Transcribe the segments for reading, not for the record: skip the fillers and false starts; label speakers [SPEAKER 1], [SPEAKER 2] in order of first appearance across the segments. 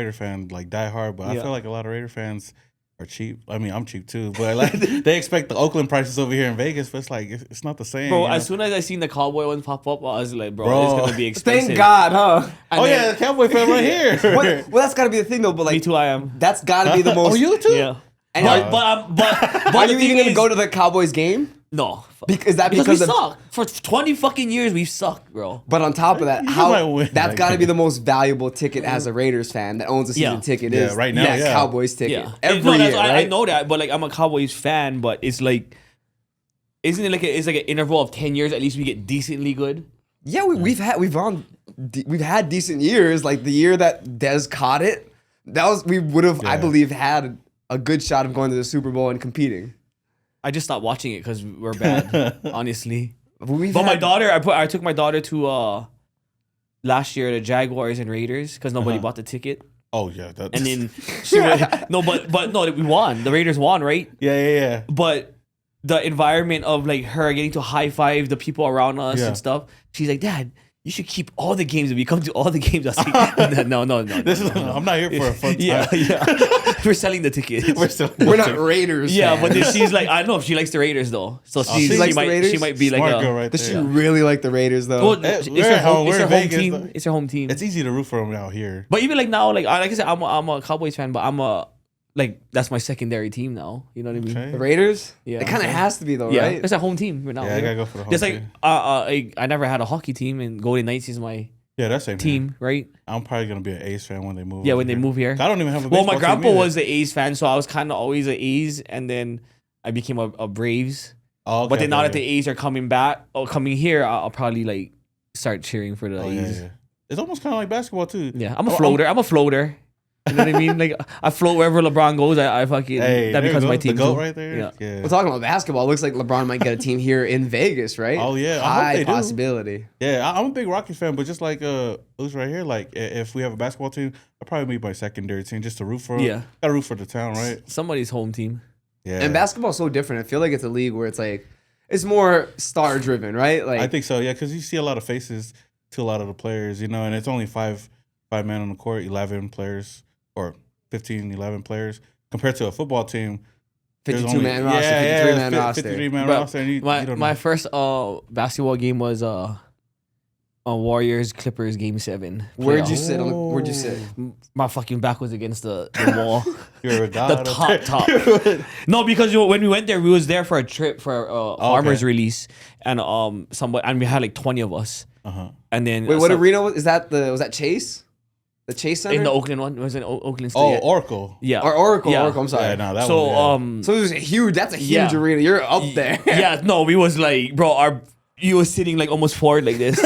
[SPEAKER 1] Raider fan, like die hard, but I feel like a lot of Raider fans are cheap. I mean, I'm cheap too, but like they expect the Oakland prices over here in Vegas, but it's like it's not the same.
[SPEAKER 2] Bro, as soon as I seen the Cowboy ones pop up, I was like, bro, it's gonna be expensive.
[SPEAKER 3] Thank God, huh?
[SPEAKER 1] And the Cowboy fan right here.
[SPEAKER 3] Well, that's gotta be the thing though. But like,
[SPEAKER 2] me too, I am.
[SPEAKER 3] That's gotta be the most.
[SPEAKER 1] Oh, you too?
[SPEAKER 2] Yeah.
[SPEAKER 3] And
[SPEAKER 2] But
[SPEAKER 3] are you even gonna go to the Cowboys game?
[SPEAKER 2] No.
[SPEAKER 3] Because
[SPEAKER 2] we suck. For 20 fucking years, we've sucked, bro.
[SPEAKER 3] But on top of that, that's got to be the most valuable ticket as a Raiders fan that owns a season ticket is
[SPEAKER 1] right now,
[SPEAKER 3] Cowboys ticket.
[SPEAKER 2] Yeah.
[SPEAKER 3] Every year, right?
[SPEAKER 2] I know that, but like I'm a Cowboys fan, but it's like, isn't it like it's like an interval of 10 years? At least we get decently good.
[SPEAKER 3] Yeah, we've had decent years. Like the year that Dez caught it, we would have I believe had a good shot of going to the Super Bowl and competing.
[SPEAKER 2] I just stopped watching it because we're bad, honestly. But
[SPEAKER 3] my
[SPEAKER 2] my daughter, I took my daughter to last year the Jaguars and Raiders because nobody bought the ticket.
[SPEAKER 1] Oh yeah,
[SPEAKER 2] and then she went, we won. The Raiders won, right?
[SPEAKER 1] Yeah.
[SPEAKER 2] But the environment of like her getting to high five the people around us and stuff. She's like, Dad, you should keep all the games. If we come to all the games, I was like, no.
[SPEAKER 1] I'm not here for a fun time.
[SPEAKER 2] Yeah. We're selling the tickets.
[SPEAKER 3] We're not Raiders.
[SPEAKER 2] Yeah,
[SPEAKER 3] fans.
[SPEAKER 2] but then she's like, I don't know if she likes the Raiders though. So
[SPEAKER 3] she likes the Raiders?
[SPEAKER 2] She might be
[SPEAKER 1] Smart
[SPEAKER 2] like,
[SPEAKER 1] girl right
[SPEAKER 3] does
[SPEAKER 1] there.
[SPEAKER 3] she really like the Raiders though?
[SPEAKER 2] Well, it's her home team. It's her home team.
[SPEAKER 1] It's easy to root for them out here.
[SPEAKER 2] But even like now, like I said, I'm a Cowboys fan, but that's my secondary team now. You know what I mean?
[SPEAKER 1] Okay.
[SPEAKER 3] The Raiders?
[SPEAKER 2] Yeah.
[SPEAKER 3] It kind of has to be though,
[SPEAKER 2] Yeah,
[SPEAKER 3] right?
[SPEAKER 2] it's a home team right now.
[SPEAKER 1] Yeah, I gotta go for the home
[SPEAKER 2] Just
[SPEAKER 1] team.
[SPEAKER 2] like I never had a hockey team, and Golden Knights is my
[SPEAKER 1] that's same
[SPEAKER 2] team,
[SPEAKER 1] here.
[SPEAKER 2] right?
[SPEAKER 1] I'm probably gonna be an A's fan when they move.
[SPEAKER 2] Yeah, when they move here.
[SPEAKER 1] I don't even have a
[SPEAKER 2] Well,
[SPEAKER 1] baseball
[SPEAKER 2] my grandpa
[SPEAKER 1] team
[SPEAKER 2] was the A's fan, so I was kind of always an A's, and then I became a Braves.
[SPEAKER 1] Oh, okay,
[SPEAKER 2] but then now that the A's are coming back or coming here, I'll probably like start cheering for the A's.
[SPEAKER 1] Yeah. It's almost kind of like basketball too.
[SPEAKER 2] Yeah, I'm a floater. You know what I mean? Like I float wherever LeBron goes. I fucking that becomes my team.
[SPEAKER 1] The GOAT
[SPEAKER 2] too.
[SPEAKER 1] right there. Yeah.
[SPEAKER 3] We're talking about basketball. It looks like LeBron might get a team here in Vegas, right?
[SPEAKER 1] Oh yeah,
[SPEAKER 3] high possibility.
[SPEAKER 1] Yeah, I'm a big Rockets fan, but just like Luce right here, like if we have a basketball team, I'll probably be my secondary team just to root for.
[SPEAKER 2] Yeah,
[SPEAKER 1] gotta root for the town, right?
[SPEAKER 2] Somebody's home team.
[SPEAKER 1] Yeah,
[SPEAKER 3] and basketball's so different. I feel like it's a league where it's like it's more star driven, right? Like
[SPEAKER 1] I think so. Yeah, because you see a lot of faces to a lot of the players, and it's only five men on the court, 11 players or 11 players compared to a football team.
[SPEAKER 3] 52-man roster, 53-man roster.
[SPEAKER 1] 53-man roster. And you don't
[SPEAKER 2] my
[SPEAKER 1] know.
[SPEAKER 2] first basketball game was on Warriors Clippers game 7.
[SPEAKER 3] Where'd you sit? Where'd you sit?
[SPEAKER 2] My fucking back was against the wall.
[SPEAKER 1] You're a god.
[SPEAKER 2] The top. No, because when we went there, we was there for a trip for farmers release, and we had like 20 of us. And then
[SPEAKER 3] wait, what arena was that? Was that Chase? The Chase Center?
[SPEAKER 2] In the Oakland one. It was in Oakland State.
[SPEAKER 1] Oh, Oracle.
[SPEAKER 2] Yeah.
[SPEAKER 3] Or Oracle.
[SPEAKER 2] Yeah.
[SPEAKER 3] Oracle, I'm sorry.
[SPEAKER 1] Yeah, no, that
[SPEAKER 2] so,
[SPEAKER 1] was,
[SPEAKER 3] so it was huge. That's a huge arena. You're up there.
[SPEAKER 2] Yeah, no, we was like, bro, you was sitting like almost forward like this.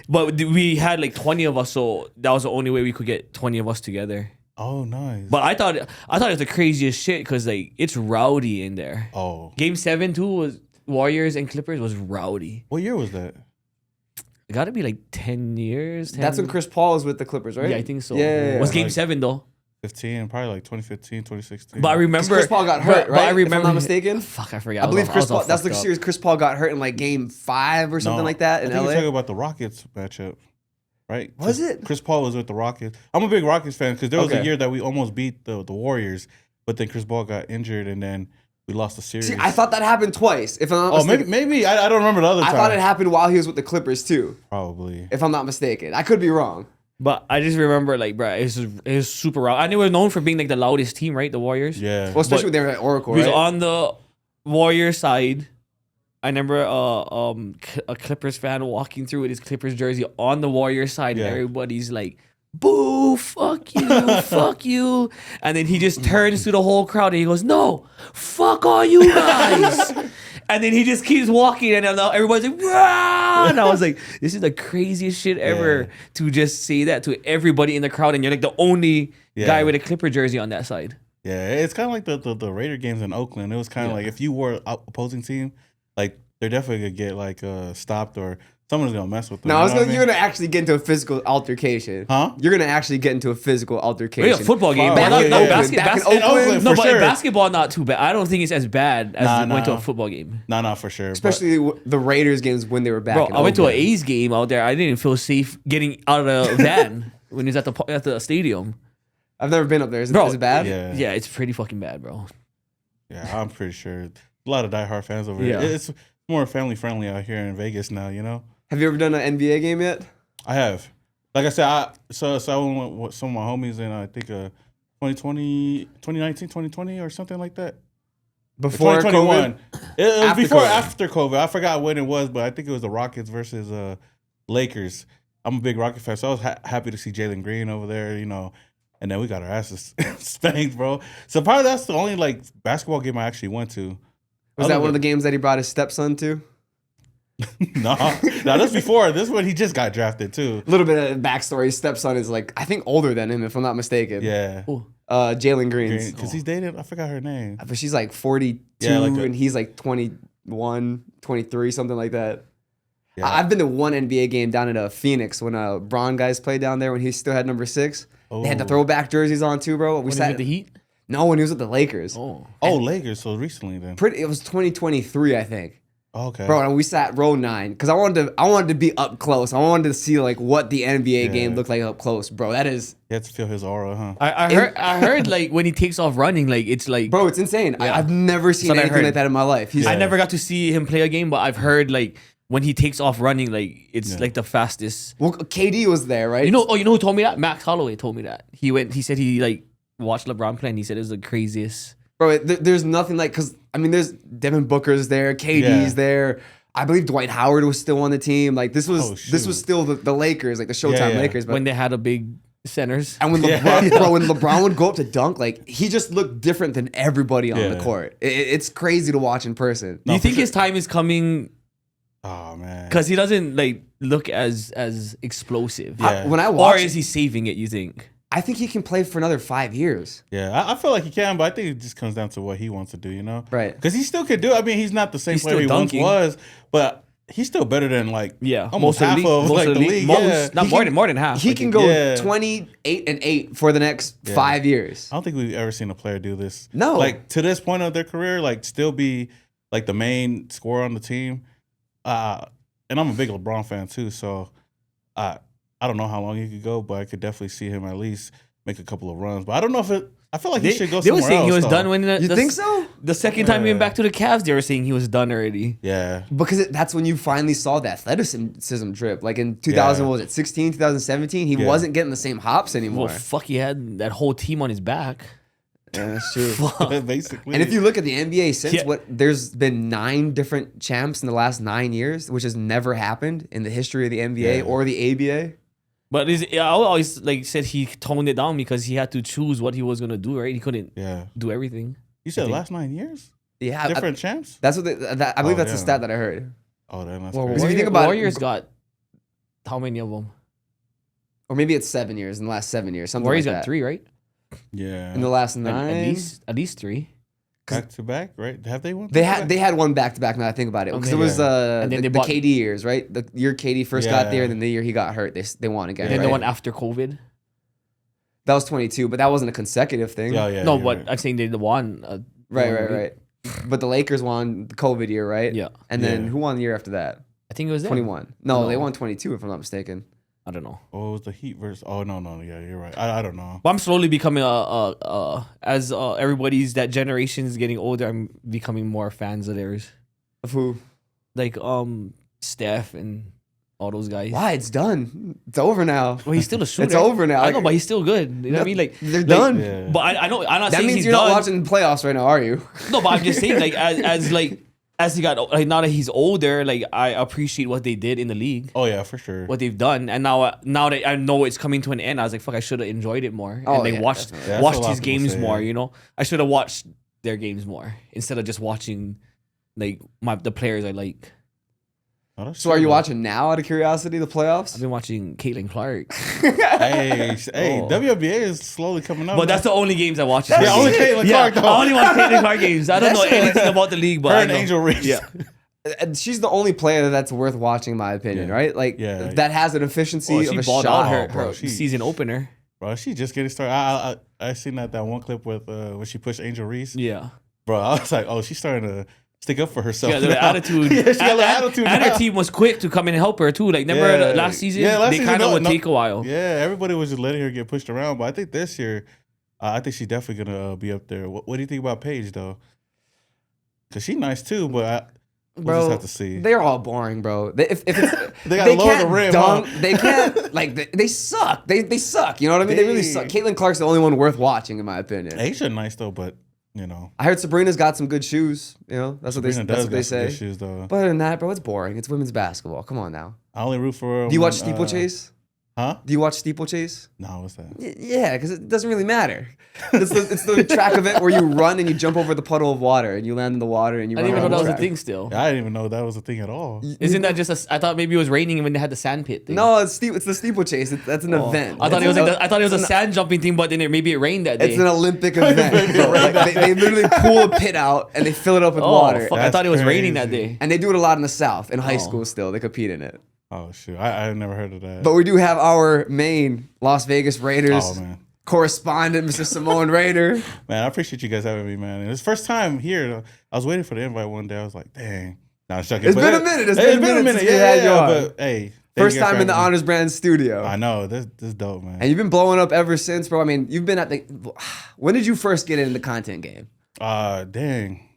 [SPEAKER 2] But we had like 20 of us, so that was the only way we could get 20 of us together.
[SPEAKER 1] Oh, nice.
[SPEAKER 2] But I thought it was the craziest shit because like it's rowdy in there.
[SPEAKER 1] Oh.
[SPEAKER 2] Game 7 too was Warriors and Clippers was rowdy.
[SPEAKER 1] What year was that?
[SPEAKER 2] It got to be like 10 years. 10...
[SPEAKER 3] That's when Chris Paul was with the Clippers, right?
[SPEAKER 2] Yeah, I think so.
[SPEAKER 3] Yeah.
[SPEAKER 2] It was Game
[SPEAKER 1] like
[SPEAKER 2] 7 though.
[SPEAKER 1] 15, probably like 2015, 2016.
[SPEAKER 2] But I remember
[SPEAKER 3] Chris Paul got hurt, right?
[SPEAKER 2] But I remember,
[SPEAKER 3] if I'm not mistaken.
[SPEAKER 2] Fuck, I forgot.
[SPEAKER 3] I believe Chris Paul. That's the series. Chris Paul got hurt in like Game 5 or something like that in
[SPEAKER 1] I think
[SPEAKER 3] LA.
[SPEAKER 1] you're talking about the Rockets matchup, right?
[SPEAKER 3] Was it?
[SPEAKER 1] Chris Paul was with the Rockets. I'm a big Rockets fan because there was
[SPEAKER 3] Okay.
[SPEAKER 1] a year that we almost beat the Warriors, but then Chris Paul got injured and then we lost the series.
[SPEAKER 3] See, I thought that happened twice. If I'm not mistaken.
[SPEAKER 1] maybe I don't remember the other time.
[SPEAKER 3] I thought it happened while he was with the Clippers too.
[SPEAKER 1] Probably.
[SPEAKER 3] If I'm not mistaken, I could be wrong.
[SPEAKER 2] But I just remember, like, bro, it was super loud. And they were known for being like the loudest team, right? The Warriors.
[SPEAKER 1] Yeah.
[SPEAKER 3] Well, especially when they were at Oracle,
[SPEAKER 2] We
[SPEAKER 3] right?
[SPEAKER 2] was on the Warriors side. I remember a Clippers fan walking through with his Clippers jersey on the Warriors side, and everybody's like, "Boo! Fuck you! Fuck you!" And then he just turns to the whole crowd and he goes, "No, fuck all you guys!" And then he just keeps walking, and everybody's like, "Rah!" And I was like, "This is the craziest shit ever to just say that to everybody in the crowd, and you're like the only guy with a Clipper jersey on that side."
[SPEAKER 1] Yeah, it's kind of like the Raider games in Oakland. It was kind of like if you were opposing team, like they're definitely gonna get like stopped or someone's gonna mess with them.
[SPEAKER 3] No, you're gonna actually get into a physical altercation.
[SPEAKER 1] Huh?
[SPEAKER 3] You're gonna actually get into a physical altercation.
[SPEAKER 2] Yeah, football game.
[SPEAKER 3] Back
[SPEAKER 2] But
[SPEAKER 3] in
[SPEAKER 2] not
[SPEAKER 3] Oakland. Back in
[SPEAKER 1] Oakland,
[SPEAKER 3] Oakland.
[SPEAKER 2] No,
[SPEAKER 1] for
[SPEAKER 2] but
[SPEAKER 1] sure.
[SPEAKER 2] in basketball, not too bad. I don't think it's as bad as went to a football game.
[SPEAKER 1] No, for sure.
[SPEAKER 3] Especially the Raiders games when they were back.
[SPEAKER 2] Bro,
[SPEAKER 3] in
[SPEAKER 2] I went to an
[SPEAKER 3] Oakland.
[SPEAKER 2] A's game out there. I didn't feel safe getting out of the van when he was at the stadium.
[SPEAKER 3] I've never been up there. Is it bad?
[SPEAKER 2] Yeah, it's pretty fucking bad, bro.
[SPEAKER 1] Yeah, I'm pretty sure. A lot of diehard fans over here. It's more family friendly out here in Vegas now, you know?
[SPEAKER 3] Have you ever done an NBA game yet?
[SPEAKER 1] I have. Like I said, I went with some of my homies in, I think, 2019, 2020 or something like that.
[SPEAKER 3] Before
[SPEAKER 1] 2021.
[SPEAKER 3] COVID?
[SPEAKER 1] It was
[SPEAKER 3] After COVID.
[SPEAKER 1] after COVID. I forgot when it was, but I think it was the Rockets versus Lakers. I'm a big Rocket fan, so I was happy to see Jalen Green over there, you know. And then we got our asses spanked, bro. So probably that's the only like basketball game I actually went to.
[SPEAKER 3] Was that one of the games that he brought his stepson to?
[SPEAKER 1] No, that's before. This one he just got drafted too.
[SPEAKER 3] A little bit of backstory. His stepson is like, I think older than him, if I'm not mistaken.
[SPEAKER 1] Yeah.
[SPEAKER 3] Jalen Green's.
[SPEAKER 1] Because he's dated, I forgot her name.
[SPEAKER 3] But she's like 42 and he's like 21, 23, something like that.
[SPEAKER 1] Yeah.
[SPEAKER 3] I've been to one NBA game down at Phoenix when Braun guys played down there when he still had number 6. They had the throwback jerseys on too, bro.
[SPEAKER 2] We sat with the Heat?
[SPEAKER 3] No, when he was with the Lakers.
[SPEAKER 1] Oh, Lakers. So recently then.
[SPEAKER 3] It was 2023, I think.
[SPEAKER 1] Okay.
[SPEAKER 3] Bro, and we sat row 9 because I wanted to be up close. I wanted to see like what the NBA game looked like up close, bro. That is.
[SPEAKER 1] You have to feel his aura, huh?
[SPEAKER 2] I heard like when he takes off running, like it's like.
[SPEAKER 3] Bro, it's insane.
[SPEAKER 2] Yeah.
[SPEAKER 3] I've never seen anything like that in my life.
[SPEAKER 2] I never got to see him play a game, but I've heard like when he takes off running, like it's like the fastest.
[SPEAKER 3] Well, KD was there, right?
[SPEAKER 2] You know who told me that? Max Holloway told me that. He said he like watched LeBron play and he said it was the craziest.
[SPEAKER 3] Bro, there's nothing like, because I mean, there's Devin Booker's there, KD's there. I believe Dwight Howard was still on the team. Like this was still the Lakers, like the Showtime Lakers. But
[SPEAKER 2] when they had a big centers.
[SPEAKER 3] And when LeBron would go up to dunk, like he just looked different than everybody on the court. It's crazy to watch in person.
[SPEAKER 2] Do you think his time is coming?
[SPEAKER 1] Oh man,
[SPEAKER 2] because he doesn't like look as explosive.
[SPEAKER 1] Yeah.
[SPEAKER 3] When I watch,
[SPEAKER 2] or is he saving it? You think?
[SPEAKER 3] I think he can play for another 5 years.
[SPEAKER 1] Yeah, I feel like he can, but I think it just comes down to what he wants to do, you know?
[SPEAKER 3] Right.
[SPEAKER 1] Because he still could do it. I mean, he's not the same player he once was, but he's still better than like almost half of the league.
[SPEAKER 2] Not more than half.
[SPEAKER 3] He can go 28-8 for the next 5 years.
[SPEAKER 1] I don't think we've ever seen a player do this.
[SPEAKER 3] No.
[SPEAKER 1] Like to this point of their career, like still be like the main scorer on the team. And I'm a big LeBron fan too, so I don't know how long he could go, but I could definitely see him at least make a couple of runs. But I don't know if I feel like he should go somewhere else.
[SPEAKER 2] They were saying he was done when
[SPEAKER 3] you think so?
[SPEAKER 2] The second time he went back to the Cavs, they were saying he was done already.
[SPEAKER 1] Yeah.
[SPEAKER 3] Because that's when you finally saw the athleticism drip. Like in 2016, 2017, he wasn't getting the same hops anymore.
[SPEAKER 2] Well, fuck, he had that whole team on his back.
[SPEAKER 3] Yeah, that's true.
[SPEAKER 1] Basically.
[SPEAKER 3] And if you look at the NBA since there's been 9 different champs in the last 9 years, which has never happened in the history of the NBA or the ABA.
[SPEAKER 2] But I always like said he toned it down because he had to choose what he was gonna do. Right, he couldn't do everything.
[SPEAKER 1] You said the last 9 years?
[SPEAKER 3] Yeah,
[SPEAKER 1] different champs.
[SPEAKER 3] That's what I believe. That's the stat that I heard.
[SPEAKER 1] Oh, damn, that's
[SPEAKER 3] crazy.
[SPEAKER 1] If
[SPEAKER 3] you think about
[SPEAKER 2] Warriors got how many of them?
[SPEAKER 3] Or maybe it's 7 years in the last 7 years. Something
[SPEAKER 2] Warriors
[SPEAKER 3] like
[SPEAKER 2] got
[SPEAKER 3] that.
[SPEAKER 2] 3, right?
[SPEAKER 1] Yeah.
[SPEAKER 3] In the last 9,
[SPEAKER 2] at least 3.
[SPEAKER 1] Back to back, right? Have they won?
[SPEAKER 3] They had one back to back. Now I think about it, because it was
[SPEAKER 2] and then
[SPEAKER 3] the
[SPEAKER 2] they bought
[SPEAKER 3] KD years, right? The year KD first got there, and then the year he got hurt, they won again.
[SPEAKER 2] And then
[SPEAKER 3] right?
[SPEAKER 2] the one after COVID.
[SPEAKER 3] That was 22, but that wasn't a consecutive thing.
[SPEAKER 2] No, but I'm saying they won.
[SPEAKER 3] Right. But the Lakers won the COVID year, right?
[SPEAKER 2] Yeah.
[SPEAKER 3] And then who won the year after that?
[SPEAKER 2] I think it was
[SPEAKER 3] 21. No, they won 22 if I'm not mistaken.
[SPEAKER 2] I don't know.
[SPEAKER 1] Oh, it was the Heat versus. Oh no, yeah, you're right. I don't know.
[SPEAKER 2] But I'm slowly becoming as everybody's that generation is getting older, I'm becoming more fans of theirs.
[SPEAKER 3] Of who?
[SPEAKER 2] Like Steph and all those guys.
[SPEAKER 3] Why? It's done. It's over now.
[SPEAKER 2] Well, he's still a shooter.
[SPEAKER 3] It's over now.
[SPEAKER 2] I know, but he's still good. You know what I mean? Like
[SPEAKER 3] they're done.
[SPEAKER 1] Yeah.
[SPEAKER 2] But I know. I'm not
[SPEAKER 3] that
[SPEAKER 2] saying
[SPEAKER 3] means
[SPEAKER 2] he's
[SPEAKER 3] you're
[SPEAKER 2] done.
[SPEAKER 3] not watching the playoffs right now, are you?
[SPEAKER 2] No, but I'm just saying, like as he got like now that he's older, like I appreciate what they did in the league.
[SPEAKER 1] Oh yeah, for sure.
[SPEAKER 2] What they've done, and now that I know it's coming to an end, I was like, fuck, I should have enjoyed it more and like watched his games more. You know, I should have watched their games more instead of just watching like the players I like.
[SPEAKER 3] So are you watching now out of curiosity the playoffs?
[SPEAKER 2] I've been watching Caitlin Clark.
[SPEAKER 1] hey, WNBA is slowly coming up.
[SPEAKER 2] But that's the only games I watch.
[SPEAKER 1] Yeah, only Caitlin Clark though.
[SPEAKER 2] I only watch Caitlin Clark games. I don't know anything about the league, but
[SPEAKER 1] her
[SPEAKER 2] I
[SPEAKER 1] and
[SPEAKER 2] know.
[SPEAKER 1] Angel Reese.
[SPEAKER 2] Yeah.
[SPEAKER 3] And she's the only player that's worth watching, in my opinion, right? Like that has an efficiency of a
[SPEAKER 2] balled
[SPEAKER 3] shot.
[SPEAKER 2] out her season opener.
[SPEAKER 1] Bro, she just getting started. I seen that one clip with when she pushed Angel Reese.
[SPEAKER 2] Yeah.
[SPEAKER 1] Bro, I was like, oh, she's starting to stick up for herself.
[SPEAKER 2] She got the attitude.
[SPEAKER 1] Yeah, she got the attitude.
[SPEAKER 2] And her team was quick to come in and help her too. Like remember last season?
[SPEAKER 1] Yeah, last
[SPEAKER 2] they
[SPEAKER 1] season
[SPEAKER 2] kind of would take a while.
[SPEAKER 1] Yeah, everybody was just letting her get pushed around. But I think this year I think she's definitely gonna be up there. What do you think about Paige though? Because she's nice too, but we'll just have to see.
[SPEAKER 3] They're all boring, bro. If it's,
[SPEAKER 1] They gotta lower the rim, huh?
[SPEAKER 3] They can't. Like they suck. They suck. You know what I mean? They really suck. Caitlin Clark's the only one worth watching, in my opinion.
[SPEAKER 1] Aisha nice though, but you know.
[SPEAKER 3] I heard Sabrina's got some good shoes. You know, that's what they say.
[SPEAKER 1] Good shoes, though.
[SPEAKER 3] But other than that, bro, it's boring. It's women's basketball. Come on now.
[SPEAKER 1] I only root for.
[SPEAKER 3] Do you watch Steeplechase?
[SPEAKER 1] Huh?
[SPEAKER 3] Do you watch Steeplechase?
[SPEAKER 1] No, what's that?
[SPEAKER 3] Yeah, because it doesn't really matter. It's the track event where you run and you jump over the puddle of water and you land in the water and you.
[SPEAKER 2] I
[SPEAKER 3] run
[SPEAKER 2] didn't even know that was a
[SPEAKER 3] track.
[SPEAKER 2] thing still.
[SPEAKER 1] I didn't even know that was a thing at all.
[SPEAKER 2] Isn't that just I thought maybe it was raining when they had the sand pit thing.
[SPEAKER 3] No, it's the steeplechase. That's an event.
[SPEAKER 2] I thought it was a sand jumping thing, but then maybe it rained that day.
[SPEAKER 3] It's an Olympic event. Bro. Like, they literally pull a pit out and they fill it up with water.
[SPEAKER 2] Fuck, I thought it was raining that day.
[SPEAKER 3] And they do it a lot in the South. In high school still. They compete in it.
[SPEAKER 1] Oh, shoot. I never heard of that.
[SPEAKER 3] But we do have our main Las Vegas Raiders correspondent, Mr. Samoan Raider.
[SPEAKER 1] Man, I appreciate you guys having me, man. It's first time here. I was waiting for the invite one day. I was like, dang. Nah,
[SPEAKER 3] it's been a minute. It's been a minute.
[SPEAKER 1] Yeah. But hey.
[SPEAKER 3] First time in the Honors Brand studio.
[SPEAKER 1] I know. This is dope, man.
[SPEAKER 3] And you've been blowing up ever since, bro. I mean, you've been at the... When did you first get into the content game?
[SPEAKER 1] Dang.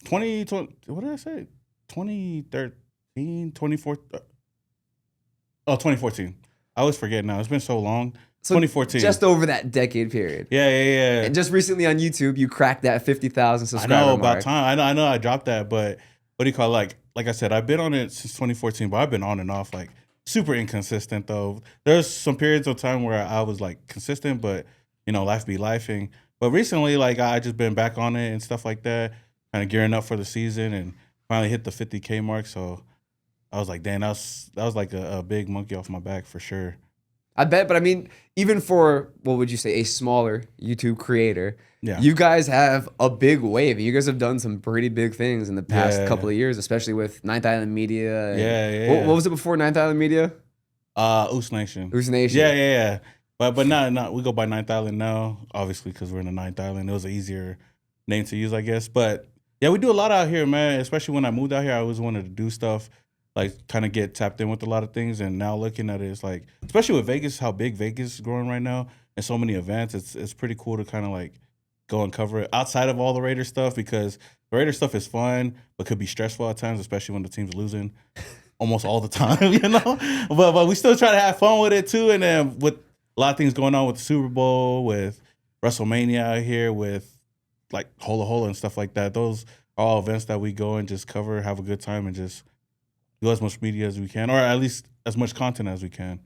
[SPEAKER 1] 2020... What did I say? 2013, 2014... 2014. I always forget now. It's been so long.
[SPEAKER 3] So
[SPEAKER 1] 2014.
[SPEAKER 3] Just over that decade period.
[SPEAKER 1] Yeah.
[SPEAKER 3] And just recently on YouTube, you cracked that 50,000 subscriber
[SPEAKER 1] I know,
[SPEAKER 3] mark.
[SPEAKER 1] about time. I know I dropped that, but what do you call it? Like I said, I've been on it since 2014, but I've been on and off, like super inconsistent though. There's some periods of time where I was like consistent, but you know, life be lifing. But recently, like I just been back on it and stuff like that, kind of gearing up for the season and finally hit the 50K mark. So I was like, damn, that was like a big monkey off my back for sure.
[SPEAKER 3] I bet, but I mean, even for, what would you say, a smaller YouTube creator,
[SPEAKER 1] yeah,
[SPEAKER 3] you guys have a big wave. You guys have done some pretty big things in the past couple of years, especially with Ninth Island Media. And what was it before Ninth Island Media?
[SPEAKER 1] Oos Nation.
[SPEAKER 3] Oos Nation.
[SPEAKER 1] Yeah. But not we go by Ninth Island now, obviously, because we're in the Ninth Island. It was an easier name to use, I guess. But yeah, we do a lot out here, man. Especially when I moved out here, I always wanted to do stuff, like kind of get tapped in with a lot of things. And now looking at it, it's like, especially with Vegas, how big Vegas is growing right now and so many events, it's pretty cool to kind of like go and cover it outside of all the Raider stuff, because the Raider stuff is fun, but could be stressful at times, especially when the team's losing almost all the time, you know? But we still try to have fun with it too. And then with a lot of things going on with the Super Bowl, with WrestleMania out here, with like Hola Hola and stuff like that, those are all events that we go and just cover, have a good time, and just do as much media as we can, or at least as much content as we can.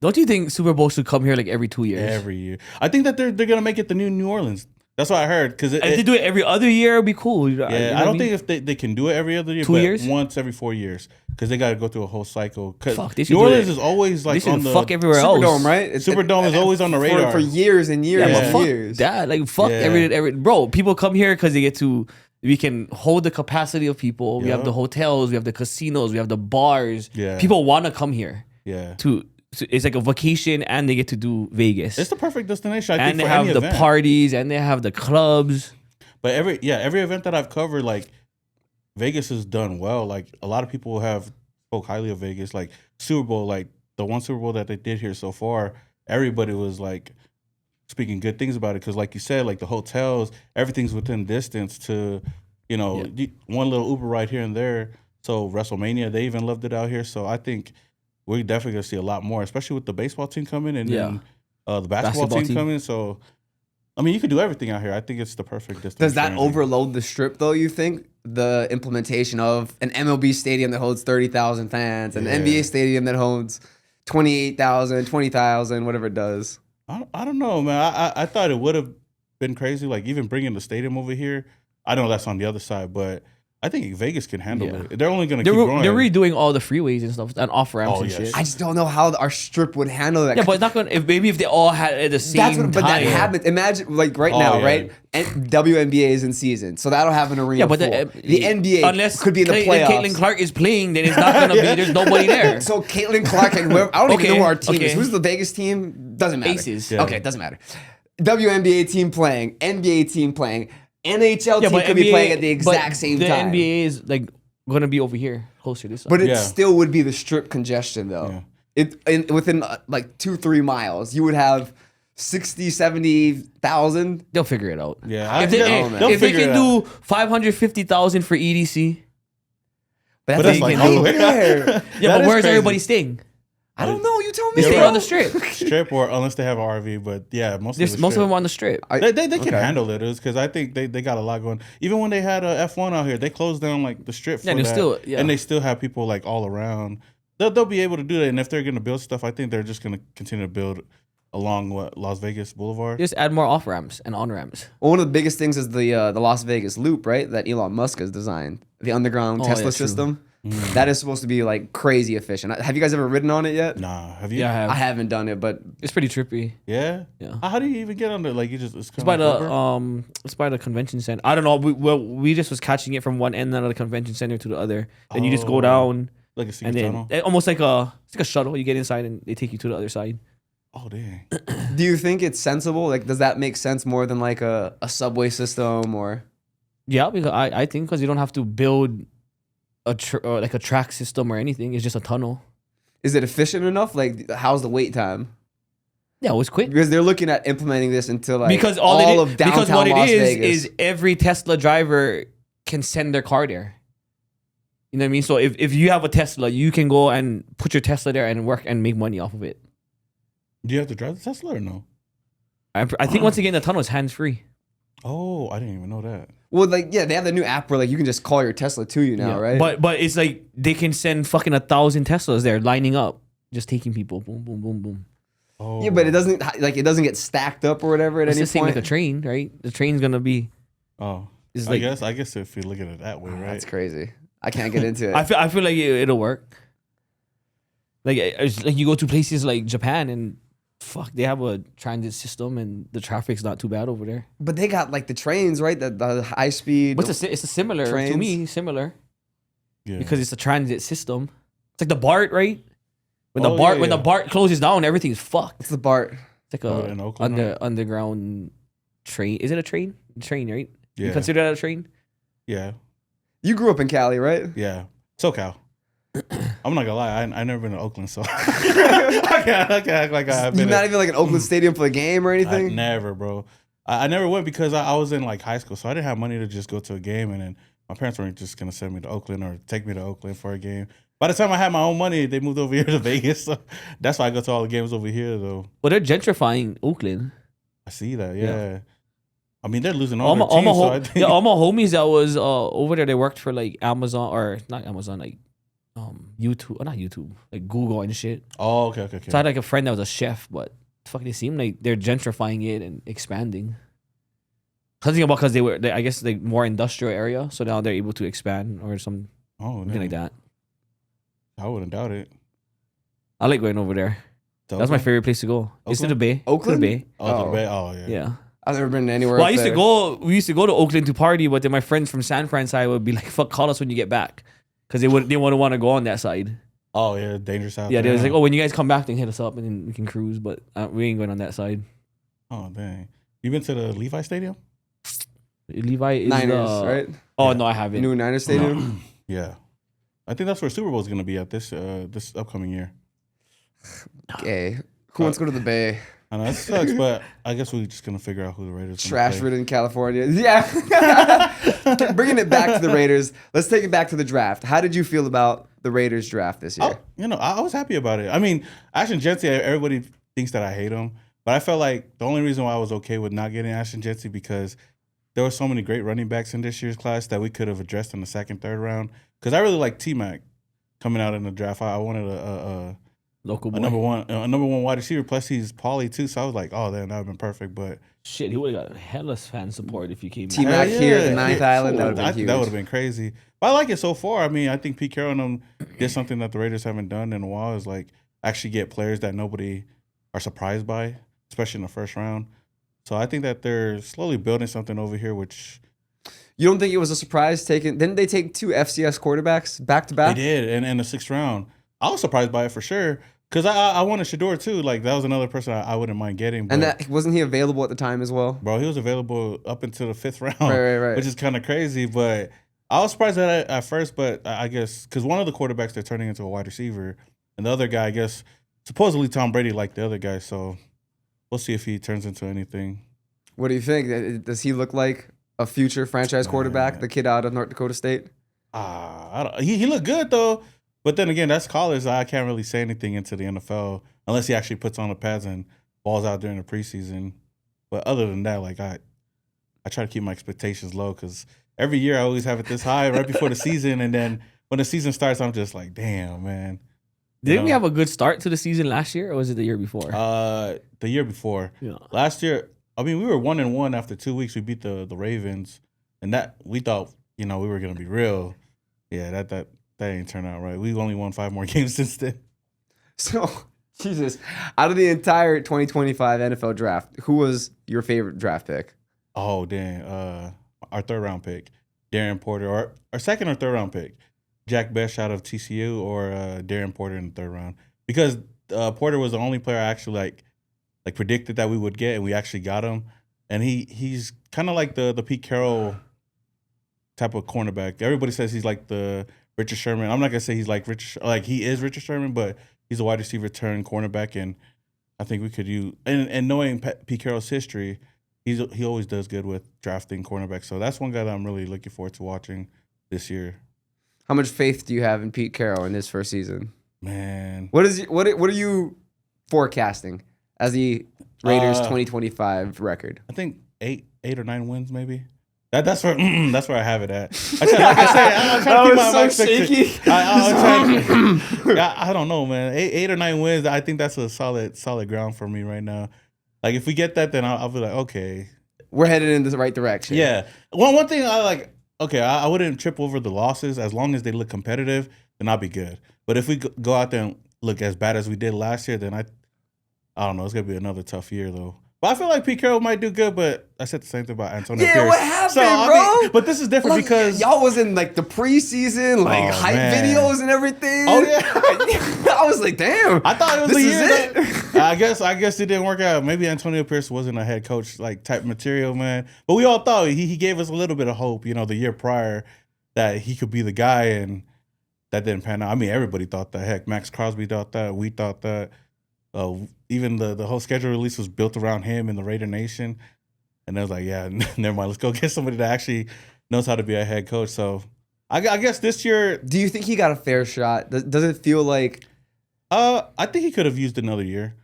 [SPEAKER 2] Don't you think Super Bowl should come here like every 2 years?
[SPEAKER 1] Every year. I think that they're gonna make it the new New Orleans. That's what I heard. Because if
[SPEAKER 2] they do it every other year, it'd be cool.
[SPEAKER 1] Yeah,
[SPEAKER 2] you know
[SPEAKER 1] I don't think if they can do it every other year,
[SPEAKER 2] 2
[SPEAKER 1] but
[SPEAKER 2] years?
[SPEAKER 1] once every 4 years, because they got to go through a whole cycle.
[SPEAKER 2] Fuck, they should
[SPEAKER 1] New
[SPEAKER 2] do
[SPEAKER 1] Orleans
[SPEAKER 2] it.
[SPEAKER 1] is always like
[SPEAKER 2] They
[SPEAKER 1] on
[SPEAKER 2] should
[SPEAKER 1] the
[SPEAKER 2] fuck everywhere else.
[SPEAKER 3] Superdome, right?
[SPEAKER 1] Superdome is always on the radar
[SPEAKER 3] for years and years
[SPEAKER 1] Yeah,
[SPEAKER 3] and
[SPEAKER 1] but
[SPEAKER 2] fuck
[SPEAKER 3] years.
[SPEAKER 2] that. Like fuck
[SPEAKER 1] Yeah.
[SPEAKER 2] every bro. People come here because they get to. We can hold the capacity of people. We have
[SPEAKER 1] Yeah.
[SPEAKER 2] the hotels. We have the casinos. We have the bars.
[SPEAKER 1] Yeah.
[SPEAKER 2] People want to come here.
[SPEAKER 1] Yeah,
[SPEAKER 2] It's like a vacation, and they get to do Vegas.
[SPEAKER 1] it's the perfect destination. I
[SPEAKER 2] and
[SPEAKER 1] think
[SPEAKER 2] they
[SPEAKER 1] for
[SPEAKER 2] have
[SPEAKER 1] any
[SPEAKER 2] the
[SPEAKER 1] event.
[SPEAKER 2] parties, and they have the clubs.
[SPEAKER 1] But every event that I've covered, like Vegas has done well. Like a lot of people have spoke highly of Vegas. Like Super Bowl, like the one Super Bowl that they did here so far, everybody was like speaking good things about it, because like you said, like the hotels, everything's within distance to, you know, one little Uber ride here and there. So WrestleMania, they even loved it out here. So I think we're definitely gonna see a lot more, especially with the baseball team coming and then the basketball team coming. So I mean, you can do everything out here. I think it's the perfect destination.
[SPEAKER 3] Does that overload the strip, though, you think? The implementation of an MLB stadium that holds 30,000 fans, an NBA stadium that holds 28,000, 20,000, whatever it does.
[SPEAKER 1] I don't know, man. I thought it would have been crazy, like even bringing the stadium over here. I know that's on the other side, but I think Vegas can handle it. They're only going to keep growing.
[SPEAKER 2] They're redoing all the freeways and stuff and off ramps and shit.
[SPEAKER 3] I just don't know how our strip would handle that.
[SPEAKER 2] Yeah, but it's not gonna. If they all had it at the same time.
[SPEAKER 3] But that happens. Imagine like now, right? And WNBA is in season, so that'll have an arena.
[SPEAKER 2] Yeah, but
[SPEAKER 3] the NBA
[SPEAKER 2] unless
[SPEAKER 3] could be in the playoffs.
[SPEAKER 2] Caitlin Clark is playing, then it's not gonna be. There's nobody there.
[SPEAKER 3] So Caitlin Clark and whoever, I don't even know who our team is. Who's the Vegas team? Doesn't matter.
[SPEAKER 2] Aces.
[SPEAKER 1] Yeah.
[SPEAKER 3] Okay, doesn't matter. WNBA team playing, NBA team playing, NHL team could be playing at the exact same time.
[SPEAKER 2] The NBA is like gonna be over here, closer to this side.
[SPEAKER 3] But it still would be the strip congestion, though.
[SPEAKER 1] Yeah.
[SPEAKER 3] Within like 2-3 miles, you would have 60, 70,000.
[SPEAKER 2] They'll figure it out.
[SPEAKER 1] Yeah,
[SPEAKER 2] If they,
[SPEAKER 1] they'll
[SPEAKER 2] if they
[SPEAKER 1] figure
[SPEAKER 2] can
[SPEAKER 1] it out.
[SPEAKER 2] do 550,000 for EDC,
[SPEAKER 3] But
[SPEAKER 1] But that's like
[SPEAKER 3] all
[SPEAKER 1] nowhere.
[SPEAKER 3] there.
[SPEAKER 2] yeah,
[SPEAKER 1] That
[SPEAKER 2] but
[SPEAKER 1] is
[SPEAKER 2] where's
[SPEAKER 1] crazy.
[SPEAKER 2] everybody staying?
[SPEAKER 3] I don't know. You tell me.
[SPEAKER 2] They stay
[SPEAKER 3] bro.
[SPEAKER 2] on the strip.
[SPEAKER 1] strip, or unless they have an RV. But yeah, most
[SPEAKER 2] Most of them on the strip.
[SPEAKER 1] They can
[SPEAKER 3] Okay.
[SPEAKER 1] handle it, because I think they got a lot going. Even when they had a F1 out here, they closed down like the strip for
[SPEAKER 2] Yeah, they're
[SPEAKER 1] that,
[SPEAKER 2] still- yeah.
[SPEAKER 1] and they still have people like all around. They'll be able to do that, and if they're gonna build stuff, I think they're just gonna continue to build along Las Vegas Boulevard.
[SPEAKER 2] Just add more off ramps and on ramps.
[SPEAKER 3] Well, one of the biggest things is the Las Vegas Loop, right? That Elon Musk has designed, the underground
[SPEAKER 2] Oh,
[SPEAKER 3] Tesla
[SPEAKER 2] yeah, true.
[SPEAKER 3] system. That is supposed to be like crazy efficient. Have you guys ever ridden on it yet?
[SPEAKER 1] Nah, have you?
[SPEAKER 2] Yeah, I have.
[SPEAKER 3] I haven't done it, but
[SPEAKER 2] It's pretty trippy.
[SPEAKER 1] Yeah.
[SPEAKER 2] Yeah.
[SPEAKER 1] How do you even get on there? Like you just
[SPEAKER 2] It's by the convention center. I don't know. We just was catching it from one end of the convention center to the other. Then you just go
[SPEAKER 1] Oh,
[SPEAKER 2] down,
[SPEAKER 1] like a secret
[SPEAKER 2] and then
[SPEAKER 1] tunnel.
[SPEAKER 2] almost like a shuttle. You get inside and they take you to the other side.
[SPEAKER 1] Oh dang.
[SPEAKER 3] do you think it's sensible? Like, does that make sense more than like a subway system or?
[SPEAKER 2] Yeah, because I think because you don't have to build like a track system or anything. It's just a tunnel.
[SPEAKER 3] Is it efficient enough? Like, how's the wait time?
[SPEAKER 2] Yeah, it was quick.
[SPEAKER 3] Because they're looking at implementing this into like
[SPEAKER 2] Because
[SPEAKER 3] of downtown
[SPEAKER 2] because what
[SPEAKER 3] Las
[SPEAKER 2] it
[SPEAKER 3] Vegas.
[SPEAKER 2] is every Tesla driver can send their car there. You know what I mean? So if you have a Tesla, you can go and put your Tesla there and work and make money off of it.
[SPEAKER 1] Do you have to drive the Tesla or no?
[SPEAKER 2] I think once again the tunnel is hands free.
[SPEAKER 1] Oh, I didn't even know that.
[SPEAKER 3] Well, like, yeah, they have the new app where like you can just call your Tesla to you now, right?
[SPEAKER 2] But it's like they can send fucking 1,000 Teslas there lining up, just taking people. Boom, boom, boom, boom.
[SPEAKER 1] Oh.
[SPEAKER 3] yeah, but it doesn't get stacked up or whatever at
[SPEAKER 2] It's
[SPEAKER 3] any
[SPEAKER 2] the same
[SPEAKER 3] point.
[SPEAKER 2] like a train, right? The train's gonna be.
[SPEAKER 1] Oh.
[SPEAKER 2] It's
[SPEAKER 1] I
[SPEAKER 2] like
[SPEAKER 1] guess if you look at it that way, right?
[SPEAKER 3] That's crazy. I can't get into it.
[SPEAKER 2] I feel like it'll work. Like it's like you go to places like Japan and fuck, they have a transit system and the traffic's not too bad over there.
[SPEAKER 3] But they got like the trains, right? The high speed.
[SPEAKER 2] But it's a similar
[SPEAKER 3] trains.
[SPEAKER 2] to me, similar
[SPEAKER 1] Yeah.
[SPEAKER 2] because it's a transit system. It's like the BART, right? When
[SPEAKER 1] Oh,
[SPEAKER 2] the BART
[SPEAKER 1] yeah,
[SPEAKER 2] when the
[SPEAKER 1] yeah.
[SPEAKER 2] BART closes down, everything's fucked.
[SPEAKER 3] What's the BART?
[SPEAKER 2] It's like
[SPEAKER 1] Oh,
[SPEAKER 2] a
[SPEAKER 1] in Oakland, right?
[SPEAKER 2] underground train. Is it a train? Train, right?
[SPEAKER 1] Yeah.
[SPEAKER 2] You consider that a train?
[SPEAKER 1] Yeah.
[SPEAKER 3] You grew up in Cali, right?
[SPEAKER 1] Yeah. SoCal. I'm not gonna lie, I never been to Oakland, so I can't act like I've
[SPEAKER 3] You're
[SPEAKER 1] been.
[SPEAKER 3] not even like an Oakland Stadium for a game or
[SPEAKER 1] I
[SPEAKER 3] anything.
[SPEAKER 1] never, bro. I never went because I was in like high school, so I didn't have money to just go to a game, and then my parents weren't just gonna send me to Oakland or take me to Oakland for a game. By the time I had my own money, they moved over here to Vegas, so that's why I go to all the games over here. Though
[SPEAKER 2] Well, they're gentrifying Oakland.
[SPEAKER 1] I see that, yeah. I mean, they're losing
[SPEAKER 2] All
[SPEAKER 1] all
[SPEAKER 2] my,
[SPEAKER 1] their teams, so I think
[SPEAKER 2] all my homies that was over there, they worked for like Amazon or not Amazon, like YouTube, or not YouTube, like Google and shit.
[SPEAKER 1] Oh, okay.
[SPEAKER 2] So I had like a friend that was a chef, but fuck, they seem like they're gentrifying it and expanding. Because they I guess like more industrial area, so now they're able to expand or something
[SPEAKER 1] Oh,
[SPEAKER 2] like that.
[SPEAKER 1] I wouldn't doubt it.
[SPEAKER 2] I like going over there. That's my favorite place to go. It's to the
[SPEAKER 1] Oakland?
[SPEAKER 2] Bay.
[SPEAKER 3] Oakland?
[SPEAKER 2] To the Bay.
[SPEAKER 1] Oh,
[SPEAKER 3] Oh.
[SPEAKER 1] the Bay. Oh, yeah.
[SPEAKER 2] Yeah.
[SPEAKER 3] I've never been anywhere.
[SPEAKER 2] Well,
[SPEAKER 3] up
[SPEAKER 2] I used
[SPEAKER 3] there.
[SPEAKER 2] to go. We used to go to Oakland to party, but then my friends from San Fran side would be like, "Fuck, call us when you get back," because they wouldn't want to go on that side.
[SPEAKER 1] Oh, yeah. Dangerous out
[SPEAKER 2] Yeah, they
[SPEAKER 1] there.
[SPEAKER 2] was like, "Oh, when you guys come back, then hit us up and then we can cruise." But we ain't going on that side.
[SPEAKER 1] Oh, dang. You been to the Levi Stadium?
[SPEAKER 2] Levi is
[SPEAKER 3] Niners,
[SPEAKER 2] the,
[SPEAKER 3] right?
[SPEAKER 2] Oh
[SPEAKER 1] Yeah.
[SPEAKER 2] no, I haven't.
[SPEAKER 3] New Niners Stadium.
[SPEAKER 1] Yeah. I think that's where Super Bowl is going to be at this upcoming year.
[SPEAKER 3] Okay. Who wants to go to the Bay?
[SPEAKER 1] I know it sucks, but I guess we're just going to figure out who the Raiders are.
[SPEAKER 3] Trash ridden California. Yeah. Bringing it back to the Raiders. Let's take it back to the draft. How did you feel about the Raiders draft this year?
[SPEAKER 1] I was happy about it. I mean, Ashton Jeanty, everybody thinks that I hate him, but I felt like the only reason why I was okay with not getting Ashton Jeanty because there were so many great running backs in this year's class that we could have addressed in the second, third round. Because I really like T-Mac coming out in the draft. I wanted a
[SPEAKER 2] Local boy.
[SPEAKER 1] number one wide receiver. Plus he's poly too, so I was like, oh, that would have been perfect. But
[SPEAKER 2] Shit, he would have got hella fan support if he came.
[SPEAKER 3] T-Mac
[SPEAKER 2] back.
[SPEAKER 3] here at the Ninth Island, that
[SPEAKER 1] I
[SPEAKER 3] would've been
[SPEAKER 1] think
[SPEAKER 3] huge.
[SPEAKER 1] that would have been crazy. But I like it so far. I mean, I think Pete Carroll and them did something that the Raiders haven't done in a while. Is like actually get players that nobody are surprised by, especially in the first round. So I think that they're slowly building something over here, which
[SPEAKER 3] You don't think it was a surprise taking? Didn't they take 2 FCS quarterbacks back to
[SPEAKER 1] they
[SPEAKER 3] back?
[SPEAKER 1] did. And in the sixth round, I was surprised by it for sure. Because I wanted Shador too. Like that was another person I wouldn't mind getting. But,
[SPEAKER 3] And that wasn't he available at the time as well?
[SPEAKER 1] bro, he was available up until the fifth round,
[SPEAKER 3] Right.
[SPEAKER 1] which is kind of crazy. But I was surprised at it at first. But I guess because one of the quarterbacks they're turning into a wide receiver, and the other guy, I guess, supposedly Tom Brady liked the other guy. So we'll see if he turns into anything.
[SPEAKER 3] What do you think? Does he look like a future franchise quarterback, the kid out of North Dakota State?
[SPEAKER 1] He looked good though, but then again, that's college. I can't really say anything into the NFL unless he actually puts on the pads and balls out during the preseason. But other than that, like I try to keep my expectations low because every year I always have it this high right before the season, and then when the season starts, I'm just like, damn, man.
[SPEAKER 2] Didn't we have a good start to the season last year, or was it the year before?
[SPEAKER 1] The year before. Yeah. Last year, I mean, we were 1-1 after 2 weeks. We beat the Ravens, and that we thought, we were gonna be real. Yeah, that ain't turned out right. We've only won 5 more games since then.
[SPEAKER 3] So, Jesus, out of the entire 2025 NFL draft, who was your favorite draft pick?
[SPEAKER 1] Oh, dang. Our 3rd round pick, Darren Porter, or our 2nd or 3rd round pick, Jack Bech out of TCU, or Darren Porter in the 3rd round. Because Porter was the only player I actually like predicted that we would get, and we actually got him. And he's kind of like the Pete Carroll type of cornerback. Everybody says he's like the Richard Sherman. I'm not gonna say he's like he is Richard Sherman, but he's a wide receiver turned cornerback, and I think we could use and knowing Pete Carroll's history, he always does good with drafting cornerbacks. So that's one guy that I'm really looking forward to watching this year.
[SPEAKER 3] How much faith do you have in Pete Carroll in his first season?
[SPEAKER 1] Man,
[SPEAKER 3] what are you forecasting as the Raiders 2025 record?
[SPEAKER 1] I think 8 or 9 wins maybe. That's where I have it at. I'm trying to keep my shaky. I don't know, man. 8 or 9 wins. I think that's a solid ground for me right now. Like if we get that, then I'll be like, okay,
[SPEAKER 3] we're headed in the right direction.
[SPEAKER 1] Yeah. One thing I like. Okay, I wouldn't trip over the losses as long as they look competitive. Then I'll be good. But if we go out there and look as bad as we did last year, then I don't know. It's gonna be another tough year though. But I feel like Pete Carroll might do good, but I said the same thing about Antonio Pierce.
[SPEAKER 3] Yeah, what happened, bro?
[SPEAKER 1] But this is different because
[SPEAKER 3] y'all was in like the preseason, hype videos and everything.
[SPEAKER 1] Oh yeah,
[SPEAKER 3] I was like, damn.
[SPEAKER 1] I thought it was
[SPEAKER 3] this
[SPEAKER 1] the year.
[SPEAKER 3] It.
[SPEAKER 1] I guess it didn't work out. Maybe Antonio Pierce wasn't a head coach like type material, man. But we all thought he gave us a little bit of hope, the year prior that he could be the guy, and that didn't pan out. I mean, everybody thought that. Heck, Max Crosby thought that. We thought that. Even the whole schedule release was built around him and the Raider Nation. And I was like, yeah, never mind. Let's go get somebody that actually knows how to be a head coach. So I guess this year.
[SPEAKER 3] Do you think he got a fair shot? Does it feel like?
[SPEAKER 1] I think he could have used another year.